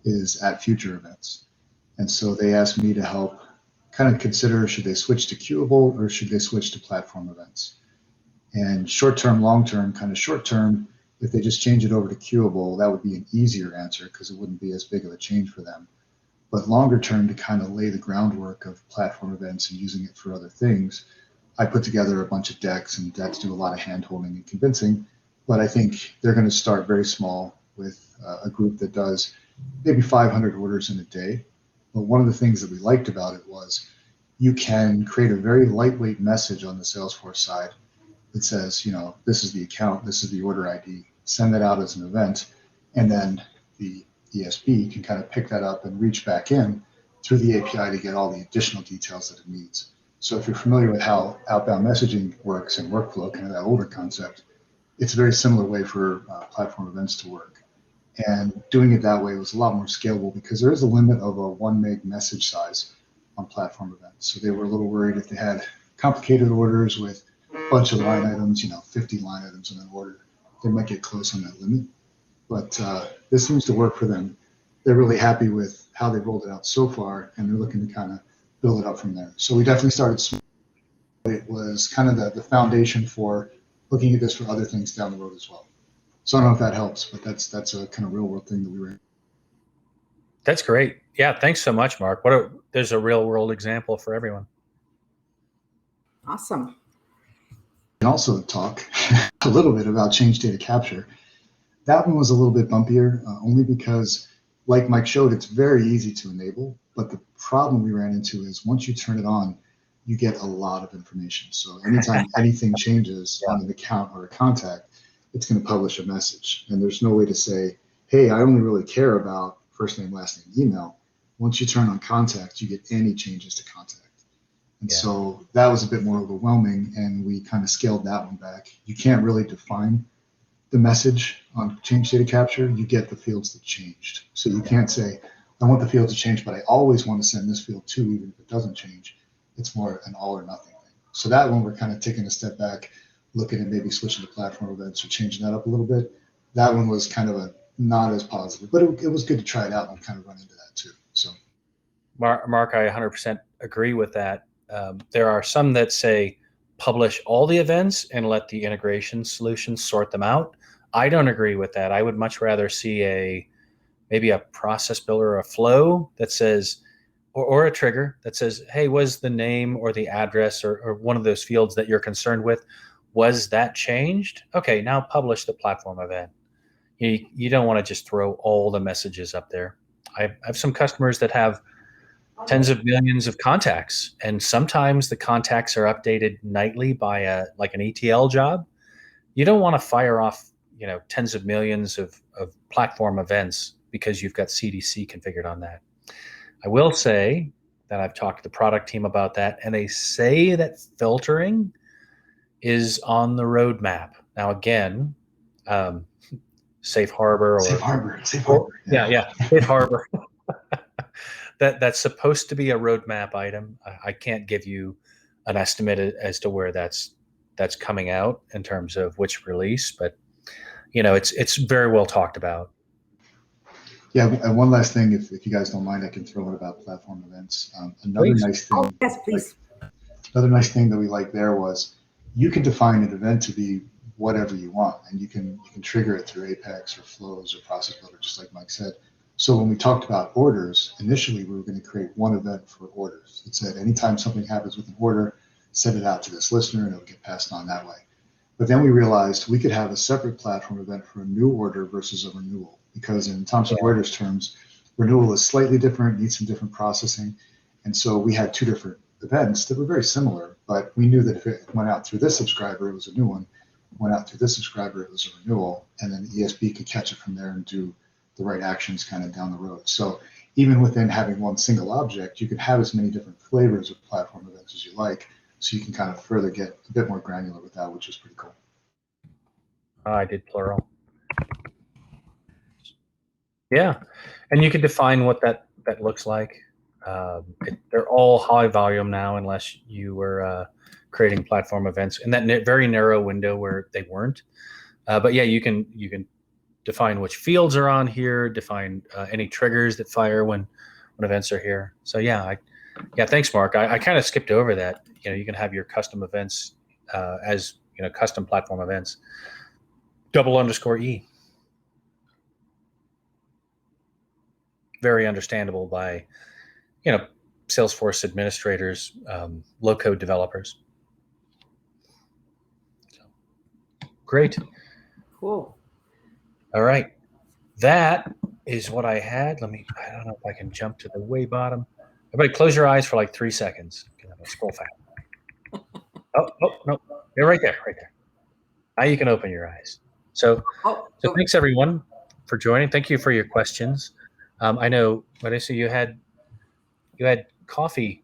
is at future events. And so they asked me to help kind of consider, should they switch to queuable or should they switch to platform events? And short-term, long-term, kind of short-term, if they just change it over to queuable, that would be an easier answer because it wouldn't be as big of a change for them. But longer term, to kind of lay the groundwork of platform events and using it for other things, I put together a bunch of decks and had to do a lot of hand holding and convincing. But I think they're going to start very small with a group that does maybe 500 orders in a day. But one of the things that we liked about it was you can create a very lightweight message on the Salesforce side that says, this is the account, this is the order ID, send that out as an event, and then the ESB can kind of pick that up and reach back in through the API to get all the additional details that it needs. So if you're familiar with how outbound messaging works and workflow, kind of that older concept, it's a very similar way for platform events to work. And doing it that way was a lot more scalable because there is a limit of a 1 meg message size on platform events. So they were a little worried if they had complicated orders with a bunch of line items, 50 line items in an order, they might get close on that limit. But this seems to work for them. They're really happy with how they rolled it out so far, and they're looking to kind of build it up from there. So we definitely started small. It was kind of the foundation for looking at this for other things down the road as well. So I don't know if that helps, but that's a kind of real world thing that we were in. That's great. Yeah, thanks so much, Mark. There's a real world example for everyone. Awesome. And also talk a little bit about change data capture. That one was a little bit bumpier, only because, like Mike showed, it's very easy to enable. But the problem we ran into is once you turn it on, you get a lot of information. So anytime anything changes on an account or a contact, it's going to publish a message. And there's no way to say, hey, I only really care about first name, last name, email. Once you turn on contact, you get any changes to contact. And so that was a bit more overwhelming, and we kind of scaled that one back. You can't really define the message on change data capture. You get the fields that changed. So you can't say, I want the field to change, but I always want to send this field too, even if it doesn't change. It's more an all or nothing thing. So that one, we're kind of taking a step back, looking at maybe switching to platform events or changing that up a little bit. That one was kind of not as positive, but it was good to try it out and kind of run into that too. So, Mark, I 100% agree with that. There are some that say publish all the events and let the integration solutions sort them out. I don't agree with that. I would much rather see maybe a process builder or a flow that says, or a trigger that says, hey, was the name or the address or one of those fields that you're concerned with, was that changed? Okay, now publish the platform event. You don't want to just throw all the messages up there. I have some customers that have tens of millions of contacts, and sometimes the contacts are updated nightly by like an ETL job. You don't want to fire off tens of millions of platform events because you've got CDC configured on that. I will say that I've talked to the product team about that, and they say that filtering is on the roadmap. Now, again, safe harbor. Safe harbor. Yeah, safe harbor. That's supposed to be a roadmap item. I can't give you an estimate as to where that's coming out in terms of which release, but it's very well talked about. Yeah, and one last thing, if you guys don't mind, I can throw in about platform events. Another nice thing. Oh, yes, please. Another nice thing that we liked there was you can define an event to be whatever you want, and you can trigger it through Apex or Flows or Process Builder, just like Mike said. So when we talked about orders, initially we were going to create one event for orders. It said anytime something happens with an order, send it out to this listener and it'll get passed on that way. But then we realized we could have a separate platform event for a new order versus a renewal, because in Thomson Reuters terms, renewal is slightly different, needs some different processing. And so we had two different events that were very similar, but we knew that if it went out through this subscriber, it was a new one. Went out through this subscriber, it was a renewal, and then the ESB could catch it from there and do the right actions kind of down the road. So even within having one single object, you can have as many different flavors of platform events as you like, so you can kind of further get a bit more granular with that, which is pretty cool. I did plural. Yeah, and you can define what that looks like. They're all high volume now, unless you were creating platform events in that very narrow window where they weren't. But yeah, you can define which fields are on here, define any triggers that fire when events are here. So yeah, thanks, Mark. I kind of skipped over that. You can have your custom events as custom platform events. _E. Very understandable by Salesforce administrators, low-code developers. Great. Cool. All right. That is what I had. I don't know if I can jump to the way bottom. Everybody close your eyes for like 3 seconds. Okay, I'm gonna scroll fast. Oh, no. They're right there, right there. Now you can open your eyes. So thanks everyone for joining. Thank you for your questions. I know, Vanessa, you had coffee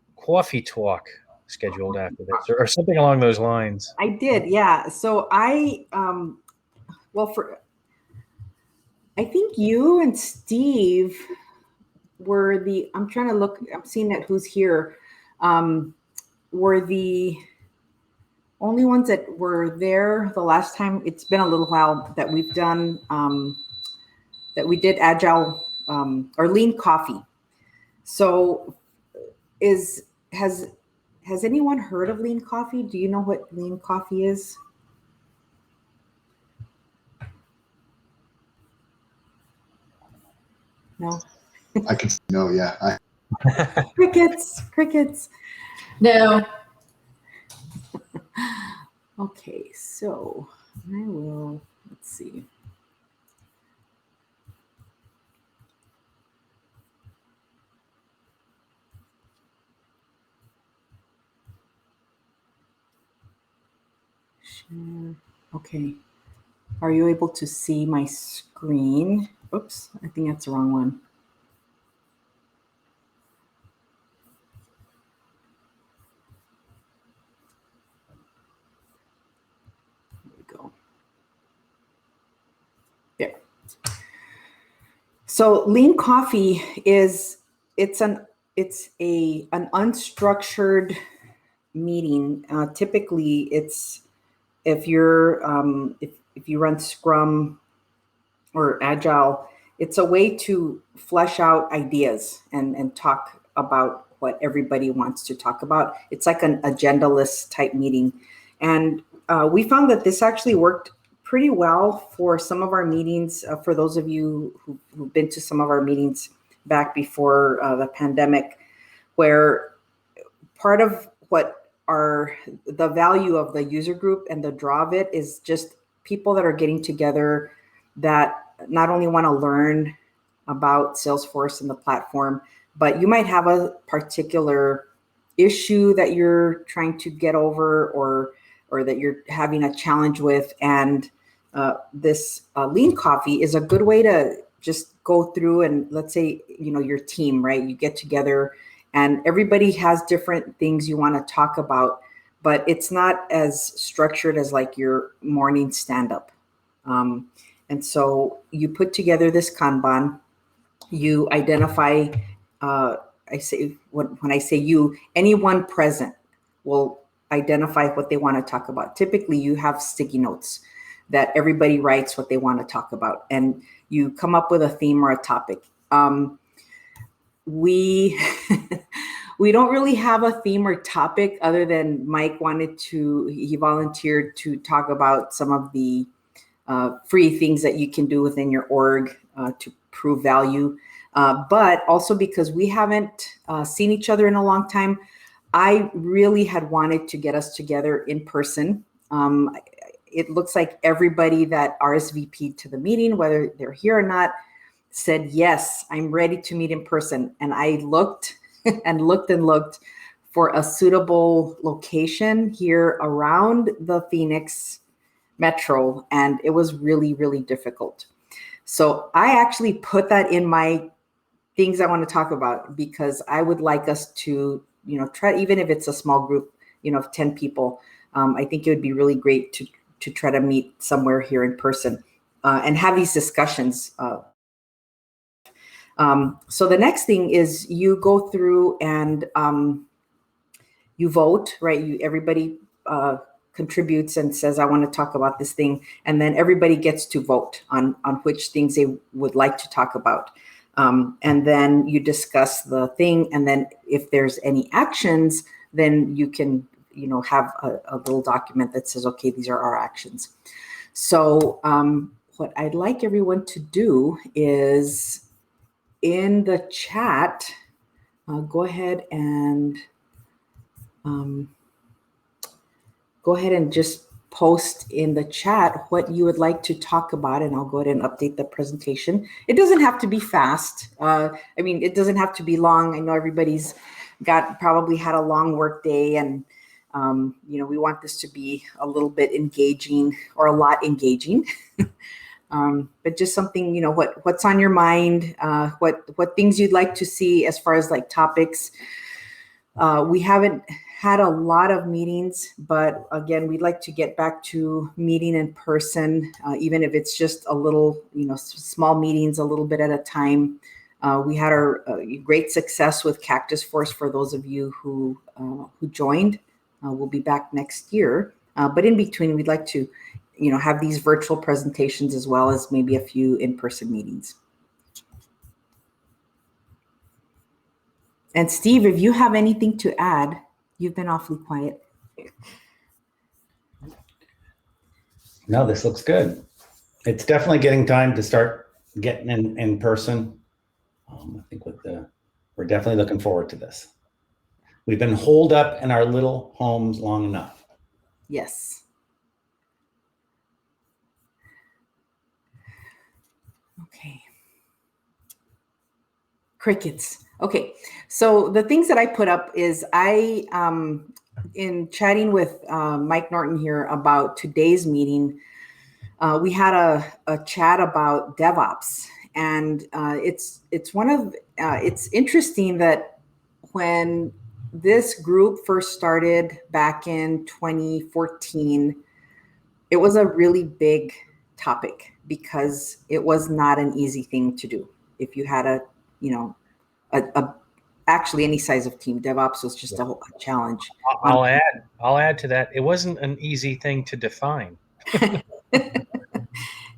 talk scheduled after this, or something along those lines. I did, yeah. So I think you and Steve were I'm trying to look, I'm seeing that who's here, were the only ones that were there the last time. It's been a little while that we've done, that we did agile or lean coffee. So has anyone heard of lean coffee? Do you know what lean coffee is? No. I can no, yeah. Crickets. No. Okay, so I will, let's see. Share. Okay. Are you able to see my screen? Oops, I think that's the wrong one. There we go. There. So lean coffee is an unstructured meeting. Typically, it's if you run Scrum or Agile, it's a way to flesh out ideas and talk about what everybody wants to talk about. It's like an agendaless type meeting. And we found that this actually worked pretty well for some of our meetings. For those of you who've been to some of our meetings back before the pandemic, where part of what the value of the user group and the draw of it is just people that are getting together that not only want to learn about Salesforce and the platform, but you might have a particular issue that you're trying to get over or that you're having a challenge with. And this lean coffee is a good way to just go through and, let's say, your team, right? You get together and everybody has different things you want to talk about, but it's not as structured as like your morning stand-up. And so you put together this Kanban, you identify, when I say you, anyone present will identify what they want to talk about. Typically you have sticky notes that everybody writes what they want to talk about, and you come up with a theme or a topic. We don't really have a theme or topic other than Mike he volunteered to talk about some of the free things that you can do within your org to prove value. But also because we haven't seen each other in a long time, I really had wanted to get us together in person. It looks like everybody that RSVP'd to the meeting, whether they're here or not, said, yes, I'm ready to meet in person. And I looked and looked for a suitable location here around the Phoenix metro, and it was really, really difficult. So I actually put that in my things I want to talk about, because I would like us to, try, even if it's a small group, of 10 people, I think it would be really great to try to meet somewhere here in person and have these discussions. So the next thing is you go through and you vote, right? Everybody contributes and says, I want to talk about this thing. And then everybody gets to vote on which things they would like to talk about. And then you discuss the thing. And then if there's any actions, then you can, have a little document that says, okay, these are our actions. So what I'd like everyone to do is in the chat, go ahead and just post in the chat what you would like to talk about, and I'll go ahead and update the presentation. It doesn't have to be fast. It doesn't have to be long. I know everybody's probably had a long work day, and we want this to be a little bit engaging, or a lot engaging. But just something, what's on your mind, what things you'd like to see as far as like topics. We haven't had a lot of meetings, but again, we'd like to get back to meeting in person, even if it's just a little, small meetings, a little bit at a time. We had our great success with Cactus Force for those of you who joined. We'll be back next year. But in between, we'd like to, have these virtual presentations as well as maybe a few in-person meetings. And Steve, if you have anything to add, you've been awfully quiet. No, this looks good. It's definitely getting time to start getting in person. I think we're definitely looking forward to this. We've been holed up in our little homes long enough. Yes. Okay. Crickets. Okay. So the things that I put up is in chatting with Mike Norton here about today's meeting, we had a chat about DevOps, and it's interesting that when this group first started back in 2014, it was a really big topic because it was not an easy thing to do. If you had actually any size of team, DevOps was just a challenge. I'll add to that. It wasn't an easy thing to define.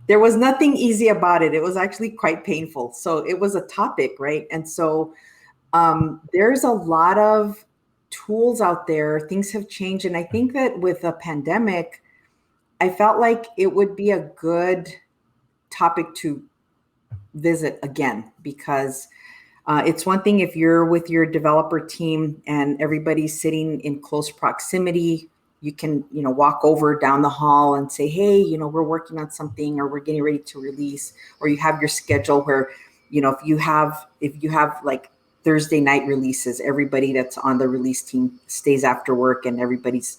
There was nothing easy about it. It was actually quite painful. So it was a topic, right? And so there's a lot of tools out there. Things have changed. And I think that with a pandemic, I felt like it would be a good topic to visit again, because it's one thing if you're with your developer team and everybody's sitting in close proximity, you can, walk over down the hall and say, hey, we're working on something, or we're getting ready to release, or you have your schedule where, if you have like Thursday night releases, everybody that's on the release team stays after work and everybody's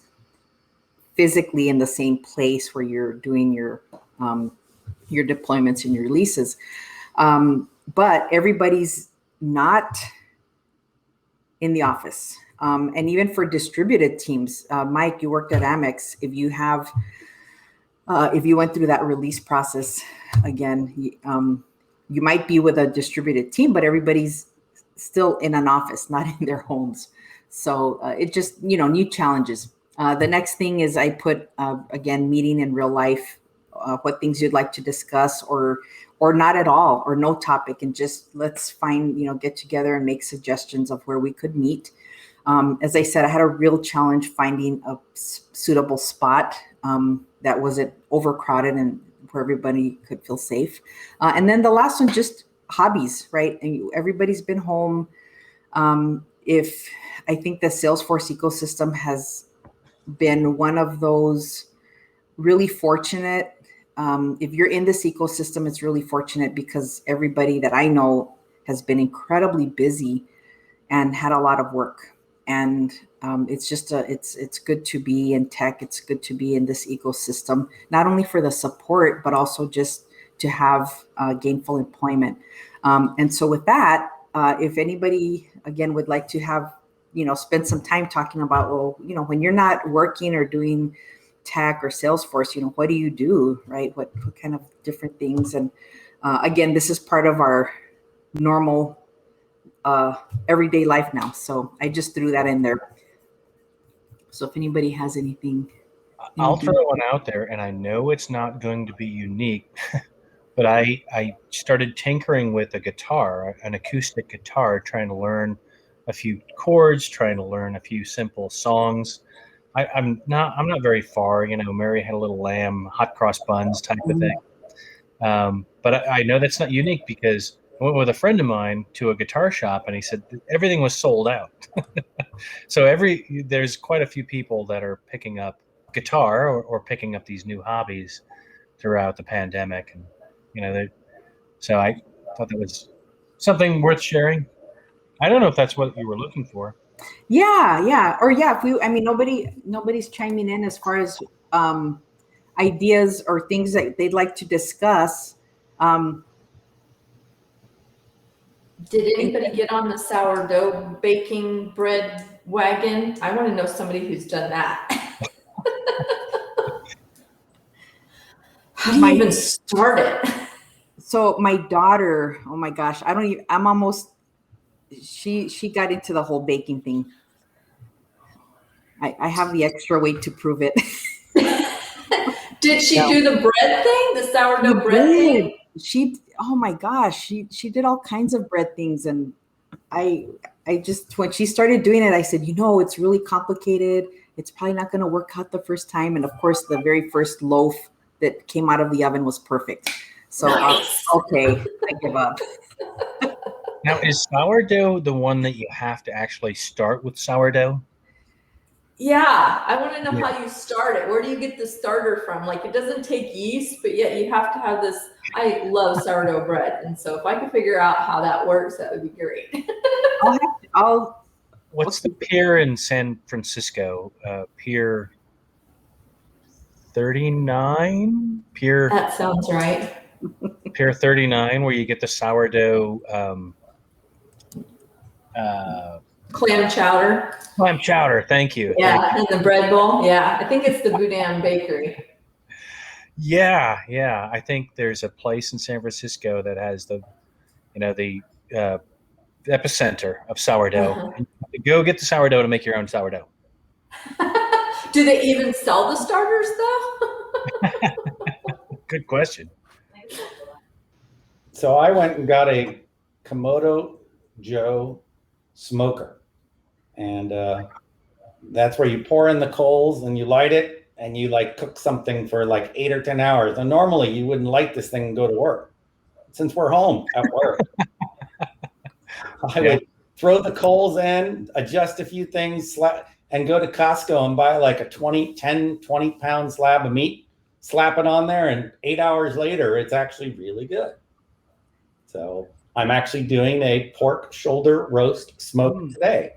physically in the same place where you're doing your deployments and your releases. But everybody's not in the office. And even for distributed teams, Mike, you worked at Amex. If you went through that release process again, you might be with a distributed team, but everybody's still in an office, not in their homes. So it just, new challenges. The next thing is I put, again, meeting in real life, what things you'd like to discuss, or not at all, or no topic, and just let's find, get together and make suggestions of where we could meet. As I said, I had a real challenge finding a suitable spot that wasn't overcrowded and where everybody could feel safe. And then the last one, just hobbies, right? And everybody's been home. If I think the Salesforce ecosystem has been one of those really fortunate. If you're in this ecosystem, it's really fortunate because everybody that I know has been incredibly busy and had a lot of work. And it's just it's good to be in tech. It's good to be in this ecosystem, not only for the support, but also just to have gainful employment. And so with that, if anybody, again, would like to have, spend some time talking about, well, when you're not working or doing tech or Salesforce, what do you do, right? What kind of different things? And again, this is part of our normal everyday life now. So I just threw that in there. So if anybody has anything. I'll throw one out there, and I know it's not going to be unique, but I started tinkering with a guitar, an acoustic guitar, trying to learn a few chords, trying to learn a few simple songs. I'm not very far, Mary had a little lamb, hot cross buns type of thing. But I know that's not unique because I went with a friend of mine to a guitar shop and he said everything was sold out. So there's quite a few people that are picking up guitar or picking up these new hobbies throughout the pandemic, and so I thought that was something worth sharing. I don't know if that's what you were looking for. Yeah. Or yeah, if we, I mean, nobody's chiming in as far as ideas or things that they'd like to discuss. Did anybody get on the sourdough baking bread wagon? I want to know somebody who's done that. How do you even start it? So my daughter, oh my gosh, she got into the whole baking thing. I have the extra weight to prove it. Did she do the bread thing, the sourdough bread thing? Oh my gosh, she did all kinds of bread things. And I just, when she started doing it, I said, it's really complicated. It's probably not going to work out the first time. And of course, the very first loaf that came out of the oven was perfect. So, nice. Okay, I give up. Now, is sourdough the one that you have to actually start with sourdough? Yeah, I want to know how you start it. Where do you get the starter from? Like, it doesn't take yeast, but yet you have to have this. I love sourdough bread, and so if I could figure out how that works, that would be great. What's the pier in San Francisco? Pier 39? That sounds right. Pier 39, where you get the sourdough clam chowder. Clam chowder, thank you. Yeah, and the bread bowl. Yeah, I think it's the Boudin Bakery. Yeah. I think there's a place in San Francisco that has the epicenter of sourdough. Uh-huh. And you go get the sourdough to make your own sourdough. Do they even sell the starters though? Good question. So I went and got a Komodo Joe smoker, and that's where you pour in the coals and you light it and you cook something for 8 or 10 hours. And normally you wouldn't light this thing and go to work. Since we're home at work, I would throw the coals in, adjust a few things, and go to Costco and buy a 20 pound slab of meat, slap it on there, and 8 hours later, it's actually really good. So I'm actually doing a pork shoulder roast smoke today.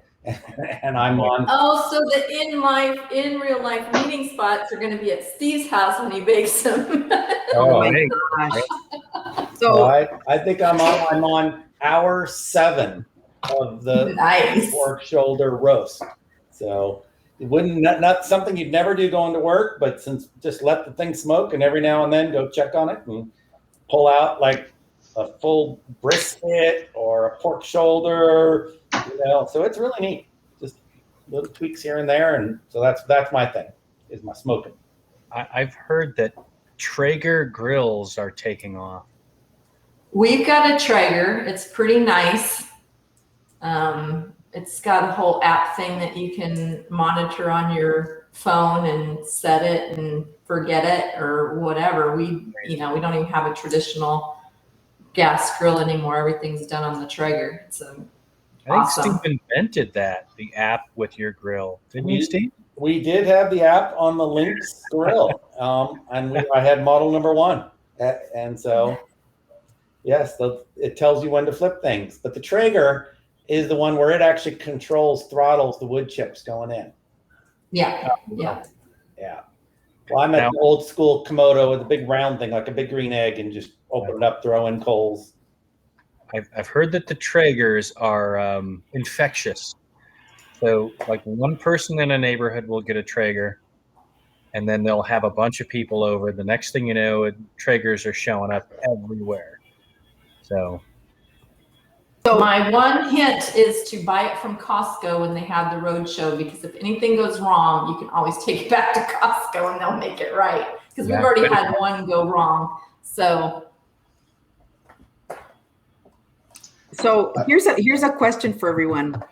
And I'm on. Oh, so the in real life meeting spots are going to be at Steve's house when he bakes them. Oh my gosh! So I think I'm on hour 7 of the pork shoulder roast. So it wouldn't not something you'd never do going to work, but since just let the thing smoke and every now and then go check on it and pull out a full brisket or a pork shoulder, so it's really neat. Just little tweaks here and there. And so that's my thing, is my smoking. I've heard that Traeger Grills are taking off. We've got a Traeger. It's pretty nice. It's got a whole app thing that you can monitor on your phone and set it and forget it or whatever. We don't even have a traditional gas grill anymore. Everything's done on the Traeger. It's I think Steve invented that, the app with your grill. Didn't you, Steve? We did have the app on the Lynx grill, and I had model number 1. And so, yes, it tells you when to flip things. But the Traeger is the one where it actually throttles the wood chips going in. Yeah. Well, I'm at the old school Komodo with a big round thing, like a big green egg, and just open it up, throw in coals. I've heard that the Traegers are infectious. So one person in a neighborhood will get a Traeger, and then they'll have a bunch of people over. The next thing you know, Traegers are showing up everywhere. So my one hint is to buy it from Costco when they have the road show, because if anything goes wrong, you can always take it back to Costco and they'll make it right. Because we've already had one go wrong. So here's a question for everyone.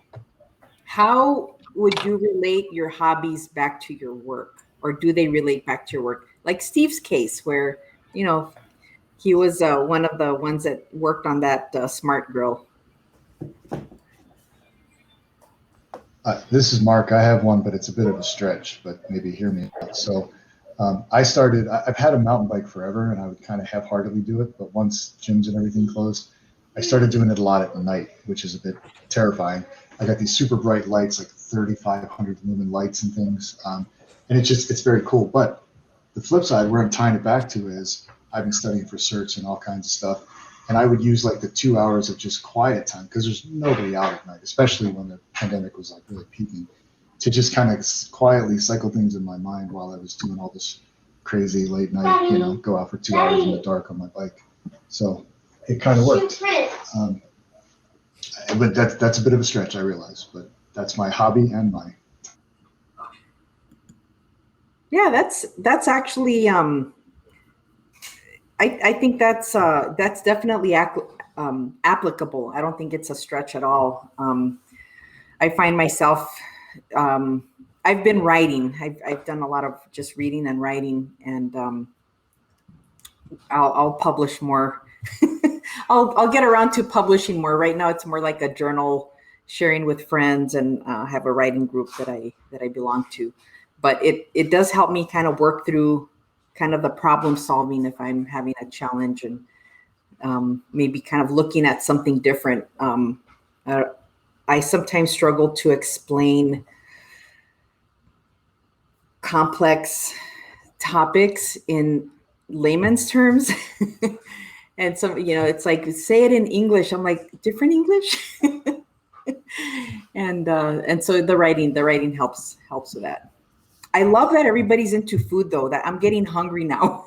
How would you relate your hobbies back to your work, or do they relate back to your work? Like Steve's case, where he was one of the ones that worked on that smart grill. This is Mark. I have one, but it's a bit of a stretch, but maybe hear me out. So I've had a mountain bike forever, and I would kind of half-heartedly do it. But once gyms and everything closed, I started doing it a lot at night, which is a bit terrifying. I got these super bright lights, like 3,500 lumen lights and things. And it's very cool. But the flip side, where I'm tying it back to is I've been studying for certs and all kinds of stuff. And I would use like the 2 hours of just quiet time, because there's nobody out at night, especially when the pandemic was like really peaking, to just kind of quietly cycle things in my mind while I was doing all this crazy late night, go out for 2 hours in the dark on my bike. So it kind of worked. But that's a bit of a stretch, I realize, but that's my hobby and my. Yeah, that's actually I think that's definitely applicable. I don't think it's a stretch at all. I find myself I've been writing. I've done a lot of just reading and writing, and I'll publish more. I'll get around to publishing more. Right now, it's more like a journal, sharing with friends, and have a writing group that I belong to. But it does help me kind of work through kind of the problem solving if I'm having a challenge, and maybe kind of looking at something different. I sometimes struggle to explain complex topics in layman's terms. And so, it's like, say it in English. I'm like, different English. And so the writing helps with that. I love that everybody's into food, though. That I'm getting hungry now.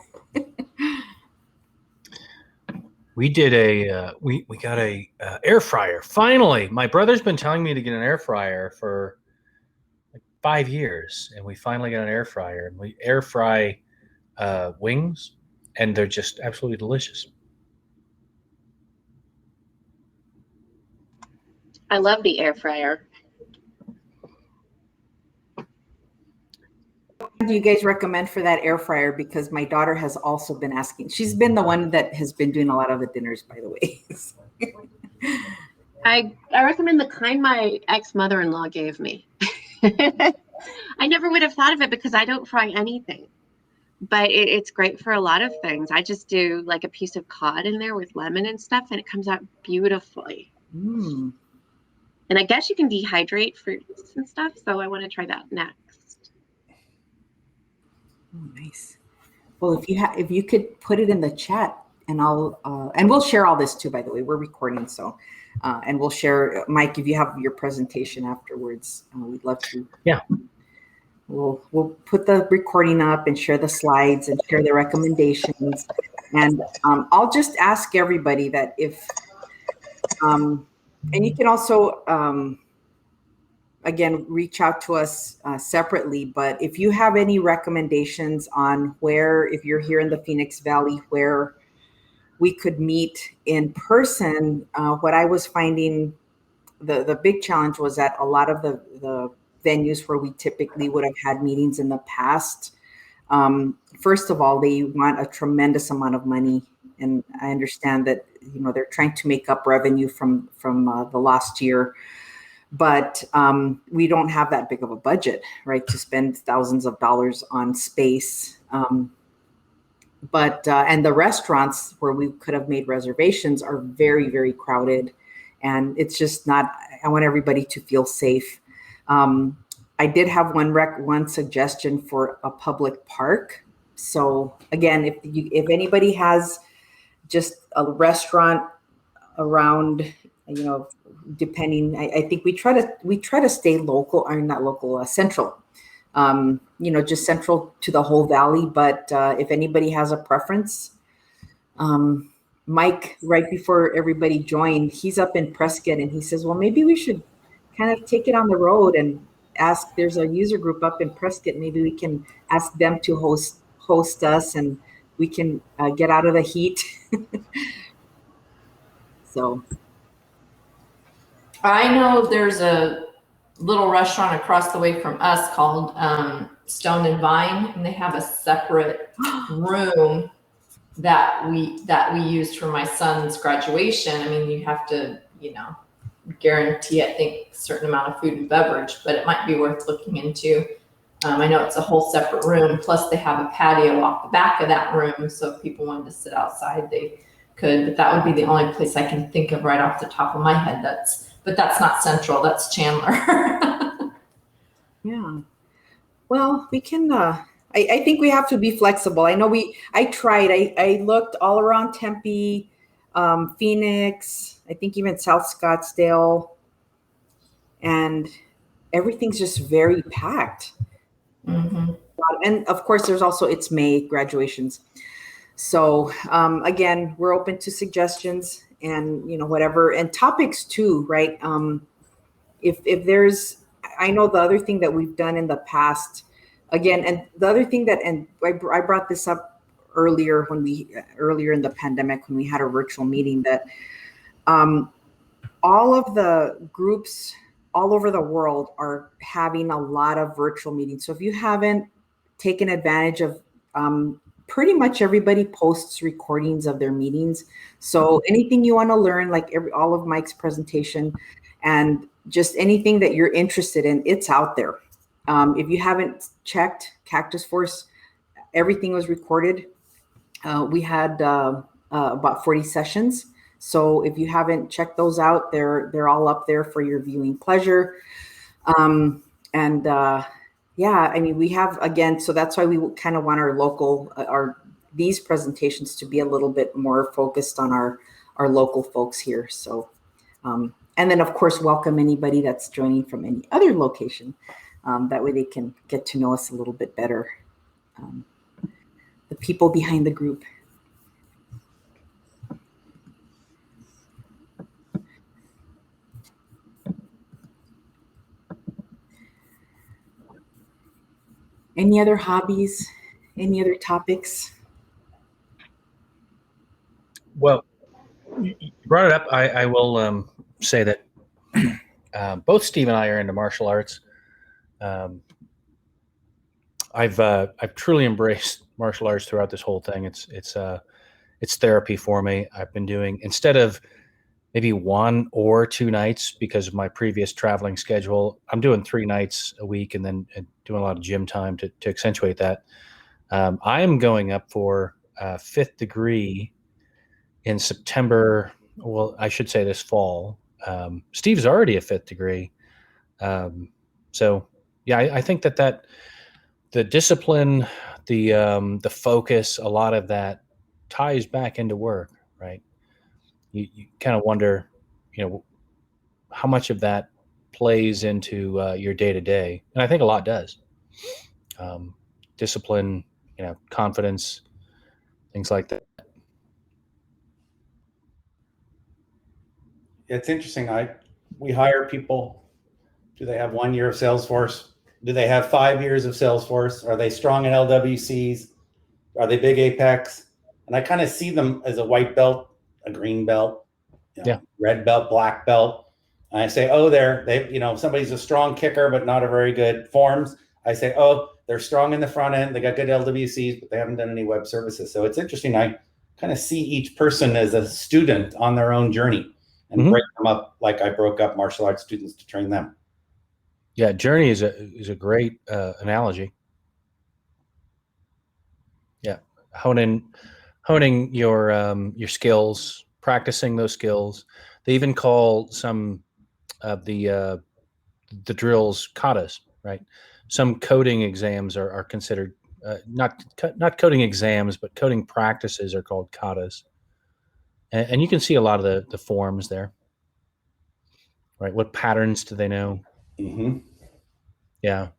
We did we got a air fryer. Finally, my brother's been telling me to get an air fryer for like 5 years, and we finally got an air fryer. And we air fry wings, and they're just absolutely delicious. I love the air fryer. What do you guys recommend for that air fryer? Because my daughter has also been asking. She's been the one that has been doing a lot of the dinners, by the way. I recommend the kind my ex-mother-in-law gave me. I never would have thought of it because I don't fry anything, but it's great for a lot of things. I just do like a piece of cod in there with lemon and stuff, and it comes out beautifully. Mm. And I guess you can dehydrate fruits and stuff, so I want to try that next. Oh, nice. Well, if you could put it in the chat, and and we'll share all this too, by the way. We're recording, so and we'll share, Mike, if you have your presentation afterwards, we'd love to. Yeah. We'll put the recording up and share the slides and share the recommendations. And I'll just ask everybody that if and you can also again, reach out to us separately. But if you have any recommendations on where, if you're here in the Phoenix Valley, where we could meet in person, what I was finding the big challenge was that a lot of the venues where we typically would have had meetings in the past, first of all, they want a tremendous amount of money. And I understand that, they're trying to make up revenue from the last year. But we don't have that big of a budget, right, to spend thousands of dollars on space. And the restaurants where we could have made reservations are very, very crowded. And it's just not, I want everybody to feel safe. I did have one suggestion for a public park. So again, if anybody has just a restaurant around, depending, I think we try to stay local, or not local, central, just central to the whole valley. But if anybody has a preference, Mike, right before everybody joined, he's up in Prescott, and he says, well, maybe we should kind of take it on the road and ask, there's a user group up in Prescott. Maybe we can ask them to host us, and we can get out of the heat. So I know there's a little restaurant across the way from us called Stone and Vine, and they have a separate room that we used for my son's graduation. I mean, you have to, guarantee, I think, a certain amount of food and beverage, but it might be worth looking into. I know it's a whole separate room, plus they have a patio off the back of that room, so if people wanted to sit outside, they could, but that would be the only place I can think of right off the top of my head. But that's not Central, that's Chandler. Yeah. Well, we can, I think we have to be flexible. I know I tried, I looked all around Tempe, Phoenix, I think even South Scottsdale, and everything's just very packed. Mm-hmm. And of course, there's also, it's May graduations. So again, we're open to suggestions and, whatever, and topics too, right? If there's, I know the other thing that we've done in the past, again, and the other thing that, and I brought this up earlier in the pandemic when we had a virtual meeting, that all of the groups all over the world are having a lot of virtual meetings. So if you haven't taken advantage of, pretty much everybody posts recordings of their meetings. So anything you want to learn, like all of Mike's presentation, and just anything that you're interested in, it's out there. If you haven't checked Cactus Force, everything was recorded. We had about 40 sessions. So if you haven't checked those out, they're all up there for your viewing pleasure. Yeah, I mean, we have, again, so that's why we kind of want our local, these presentations to be a little bit more focused on our local folks here. So, and then of course, welcome anybody that's joining from any other location. That way they can get to know us a little bit better. The people behind the group. Any other hobbies? Any other topics? Well, you brought it up. I will say that both Steve and I are into martial arts. I've truly embraced martial arts throughout this whole thing. It's therapy for me. I've been doing, instead of maybe 1 or 2 nights because of my previous traveling schedule, I'm doing 3 nights a week and then doing a lot of gym time to accentuate that. I am going up for 5th degree in September. Well, I should say this fall. Steve's already a 5th degree. So yeah, I think that the discipline, the focus, a lot of that ties back into work, right? You kind of wonder, how much of that plays into your day to day, and I think a lot does. Discipline, confidence, things like that. It's interesting. We hire people. Do they have 1 year of Salesforce? Do they have 5 years of Salesforce? Are they strong in LWCs? Are they big Apex? And I kind of see them as a white belt, a green belt, red belt, black belt. And I say, oh, somebody's a strong kicker, but not a very good forms. I say, oh, they're strong in the front end. They got good LWCs, but they haven't done any web services. So it's interesting. I kind of see each person as a student on their own journey and break them up like I broke up martial arts students to train them. Yeah, journey is a great analogy. Yeah, honing your skills, practicing those skills. They even call some of the drills katas, right? Some coding exams are considered not coding exams, but coding practices are called katas, and you can see a lot of the forms there, right? What patterns do they know? Mm-hmm. Yeah.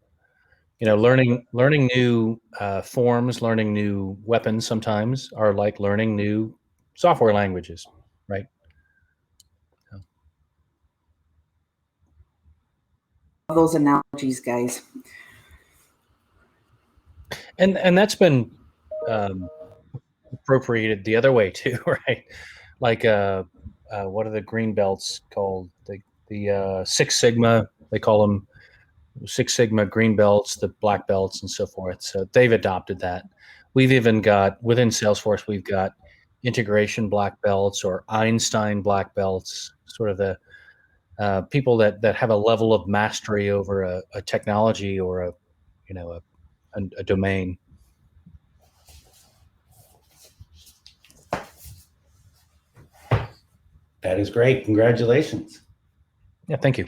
Learning new forms, learning new weapons sometimes are like learning new software languages, right? Those analogies, guys. And that's been appropriated the other way too, right? Like what are the green belts called? The Six Sigma, they call them Six Sigma green belts, the black belts, and so forth. So they've adopted that. We've even got, within Salesforce, we've got integration black belts or Einstein black belts, sort of the people that have a level of mastery over a technology or a domain. That is great. Congratulations. Yeah, thank you.